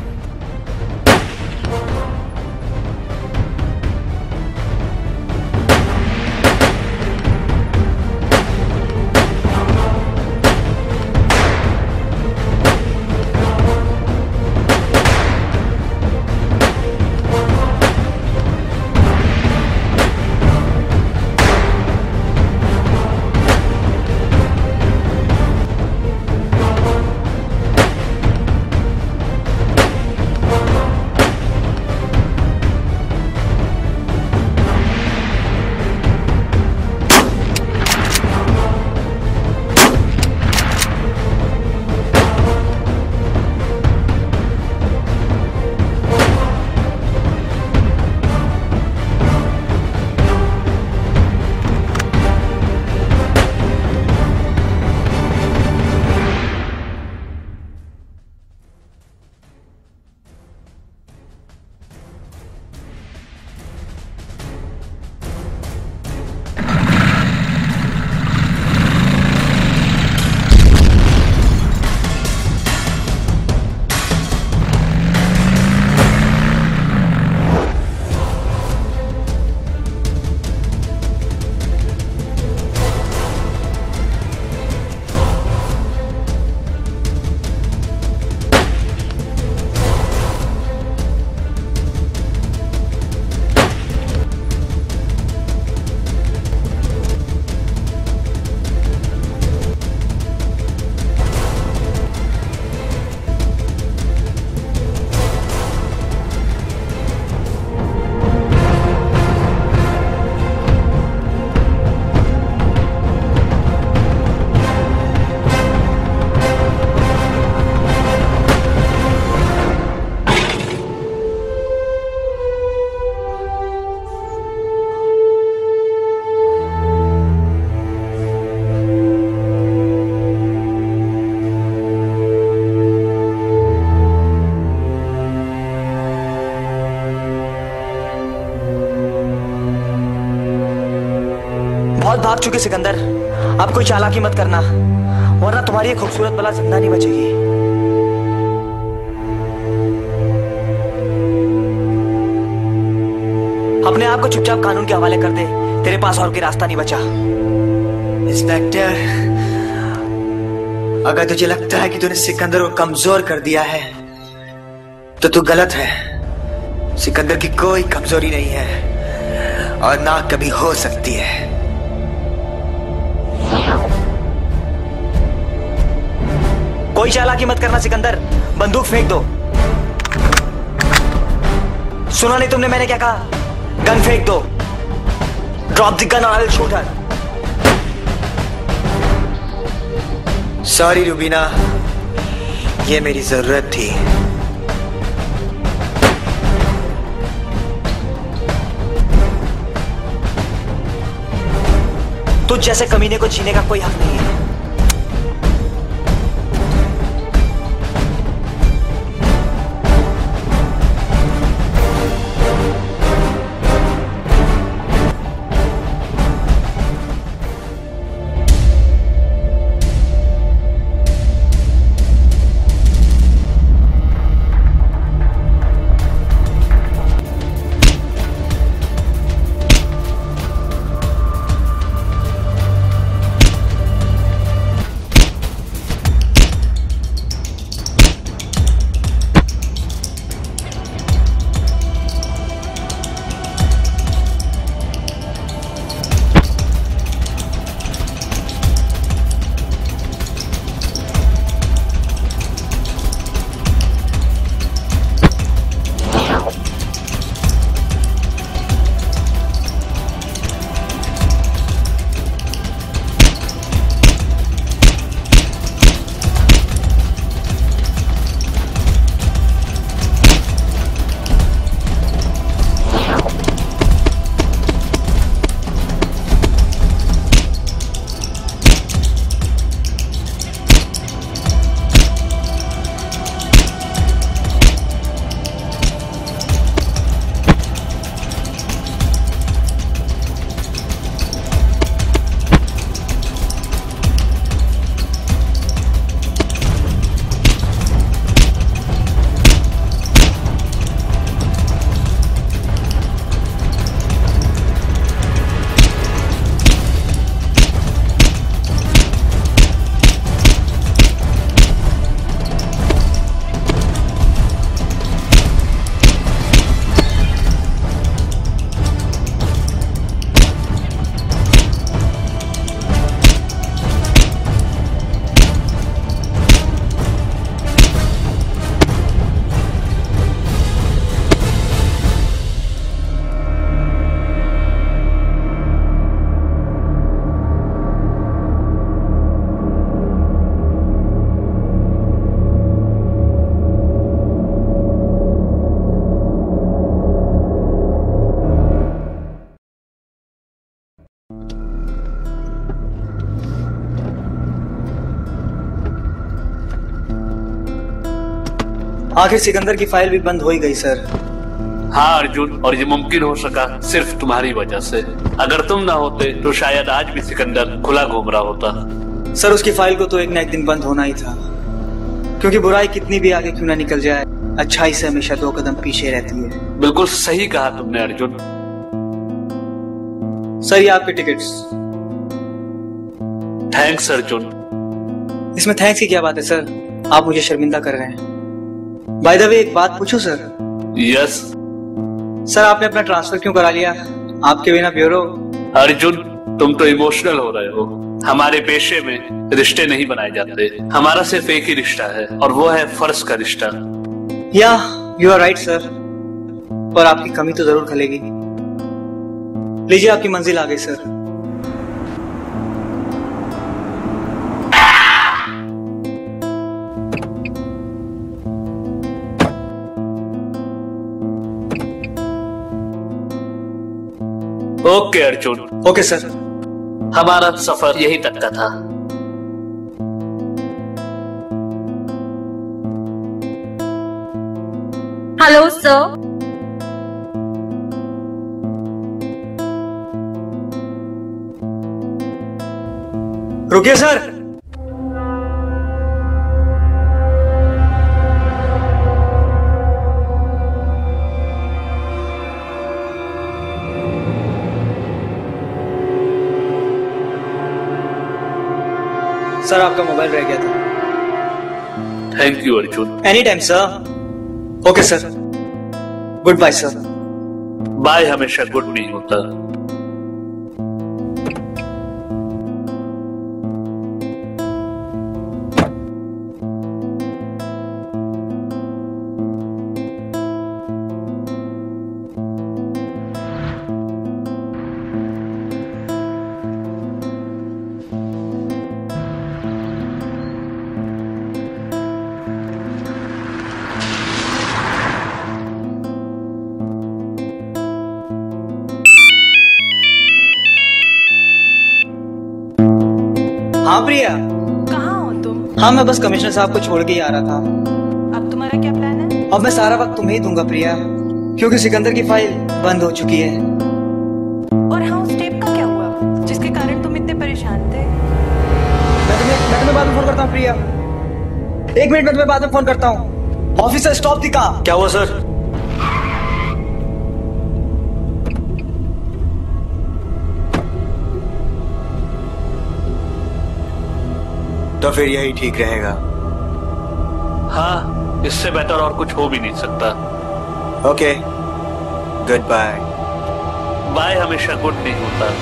बहुत भाग चुके सिकंदर, अब कोई चालाकी मत करना, वरना तुम्हारी ये खूबसूरत बला जिंदा नहीं बचेगी। अपने आप को चुपचाप कानून के हवाले कर दे, तेरे पास और कोई रास्ता नहीं बचा। इंस्पेक्टर, अगर तुझे लगता है कि तूने सिकंदर को कमजोर कर दिया है तो तू गलत है। सिकंदर की कोई कमजोरी नहीं है और ना कभी हो सकती है। कोई चालाकी मत करना सिकंदर, बंदूक फेंक दो। सुना नहीं तुमने मैंने क्या कहा? गन फेंक दो। ड्रॉप द गन और I will shoot her. Sorry Rubina, ये मेरी जरूरत थी। तुझ जैसे कमीने को छीने का कोई हक नहीं है। आखिर सिकंदर की फाइल भी बंद हो ही गई सर। हाँ अर्जुन, और ये मुमकिन हो सका सिर्फ तुम्हारी वजह से। अगर तुम ना होते तो शायद आज भी सिकंदर खुला घूम रहा होता। सर उसकी फाइल को तो एक ना एक दिन बंद होना ही था, क्योंकि बुराई कितनी भी आगे क्यों ना निकल जाए, अच्छाई से हमेशा 2 कदम पीछे रहती है। बिल्कुल सही कहा तुमने अर्जुन। सर ये आपके टिकट्स। थैंक्स अर्जुन। इसमें थैंक्स की क्या बात है सर, आप मुझे शर्मिंदा कर रहे हैं। बाय द वे एक बात पूछूं सर? यस सर, आपने अपना ट्रांसफर क्यों करा लिया? आपके बिना ब्यूरो। अर्जुन तुम तो इमोशनल हो रहे हो। हमारे पेशे में रिश्ते नहीं बनाए जाते, हमारा सिर्फ एक ही रिश्ता है और वो है फर्ज का रिश्ता। या यू आर राइट सर, पर आपकी कमी तो जरूर खलेगी। लीजिए आपकी मंजिल आ गई सर। ओके अर्जुन। Okay sir. हमारा सफर यही तक का था। Hello sir. रुकिए सर। सर आपका मोबाइल रह गया था। Thank you Arjun. Any time sir. Okay sir, goodbye sir. Bye हमेशा गुड नहीं होता। हाँ प्रिया। कहाँ हो तुम? हाँ मैं बस कमिश्नर साहब को छोड़ के ही आ रहा था। अब तुम्हारा क्या प्लान है? अब मैं सारा वक्त तुम्हें ही दूंगा प्रिया, क्योंकि सिकंदर की फाइल बंद हो चुकी है। और हाँ, उस टेप का क्या हुआ जिसके कारण तुम इतने परेशान थे? मैं तुम्हें बाद में फोन करता हूँ प्रिया। एक मिनट में तुम्हें बाद में फोन करता हूँ। ऑफिसर स्टॉप दी काम। क्या हुआ सर? तो फिर यही ठीक रहेगा। हाँ, इससे बेहतर और कुछ हो भी नहीं सकता। Okay, goodbye. बाय हमेशा गुड नहीं होता।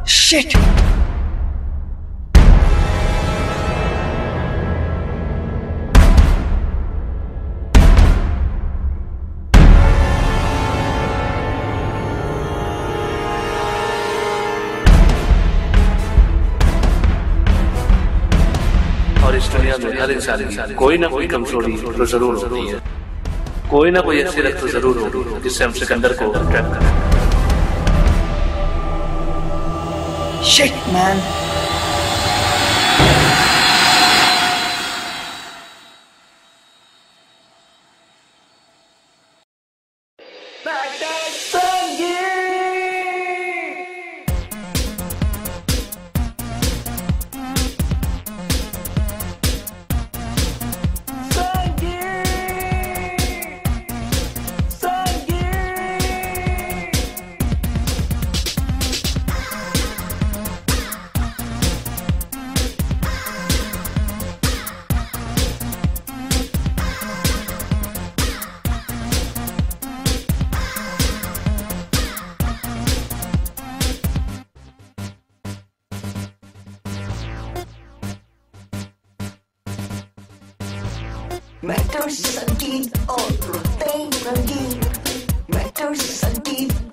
Shit! और इस दुनिया में हर इंसान कोई ना कोई कमजोरी तो जरूर होती है। कोई ना कोई ऐसी रख तो जरूर होगी जिससे हम सिकंदर को ट्रैप करें। Shit, man. Matters संगीत और रुपए रंगीन। Matters संगीत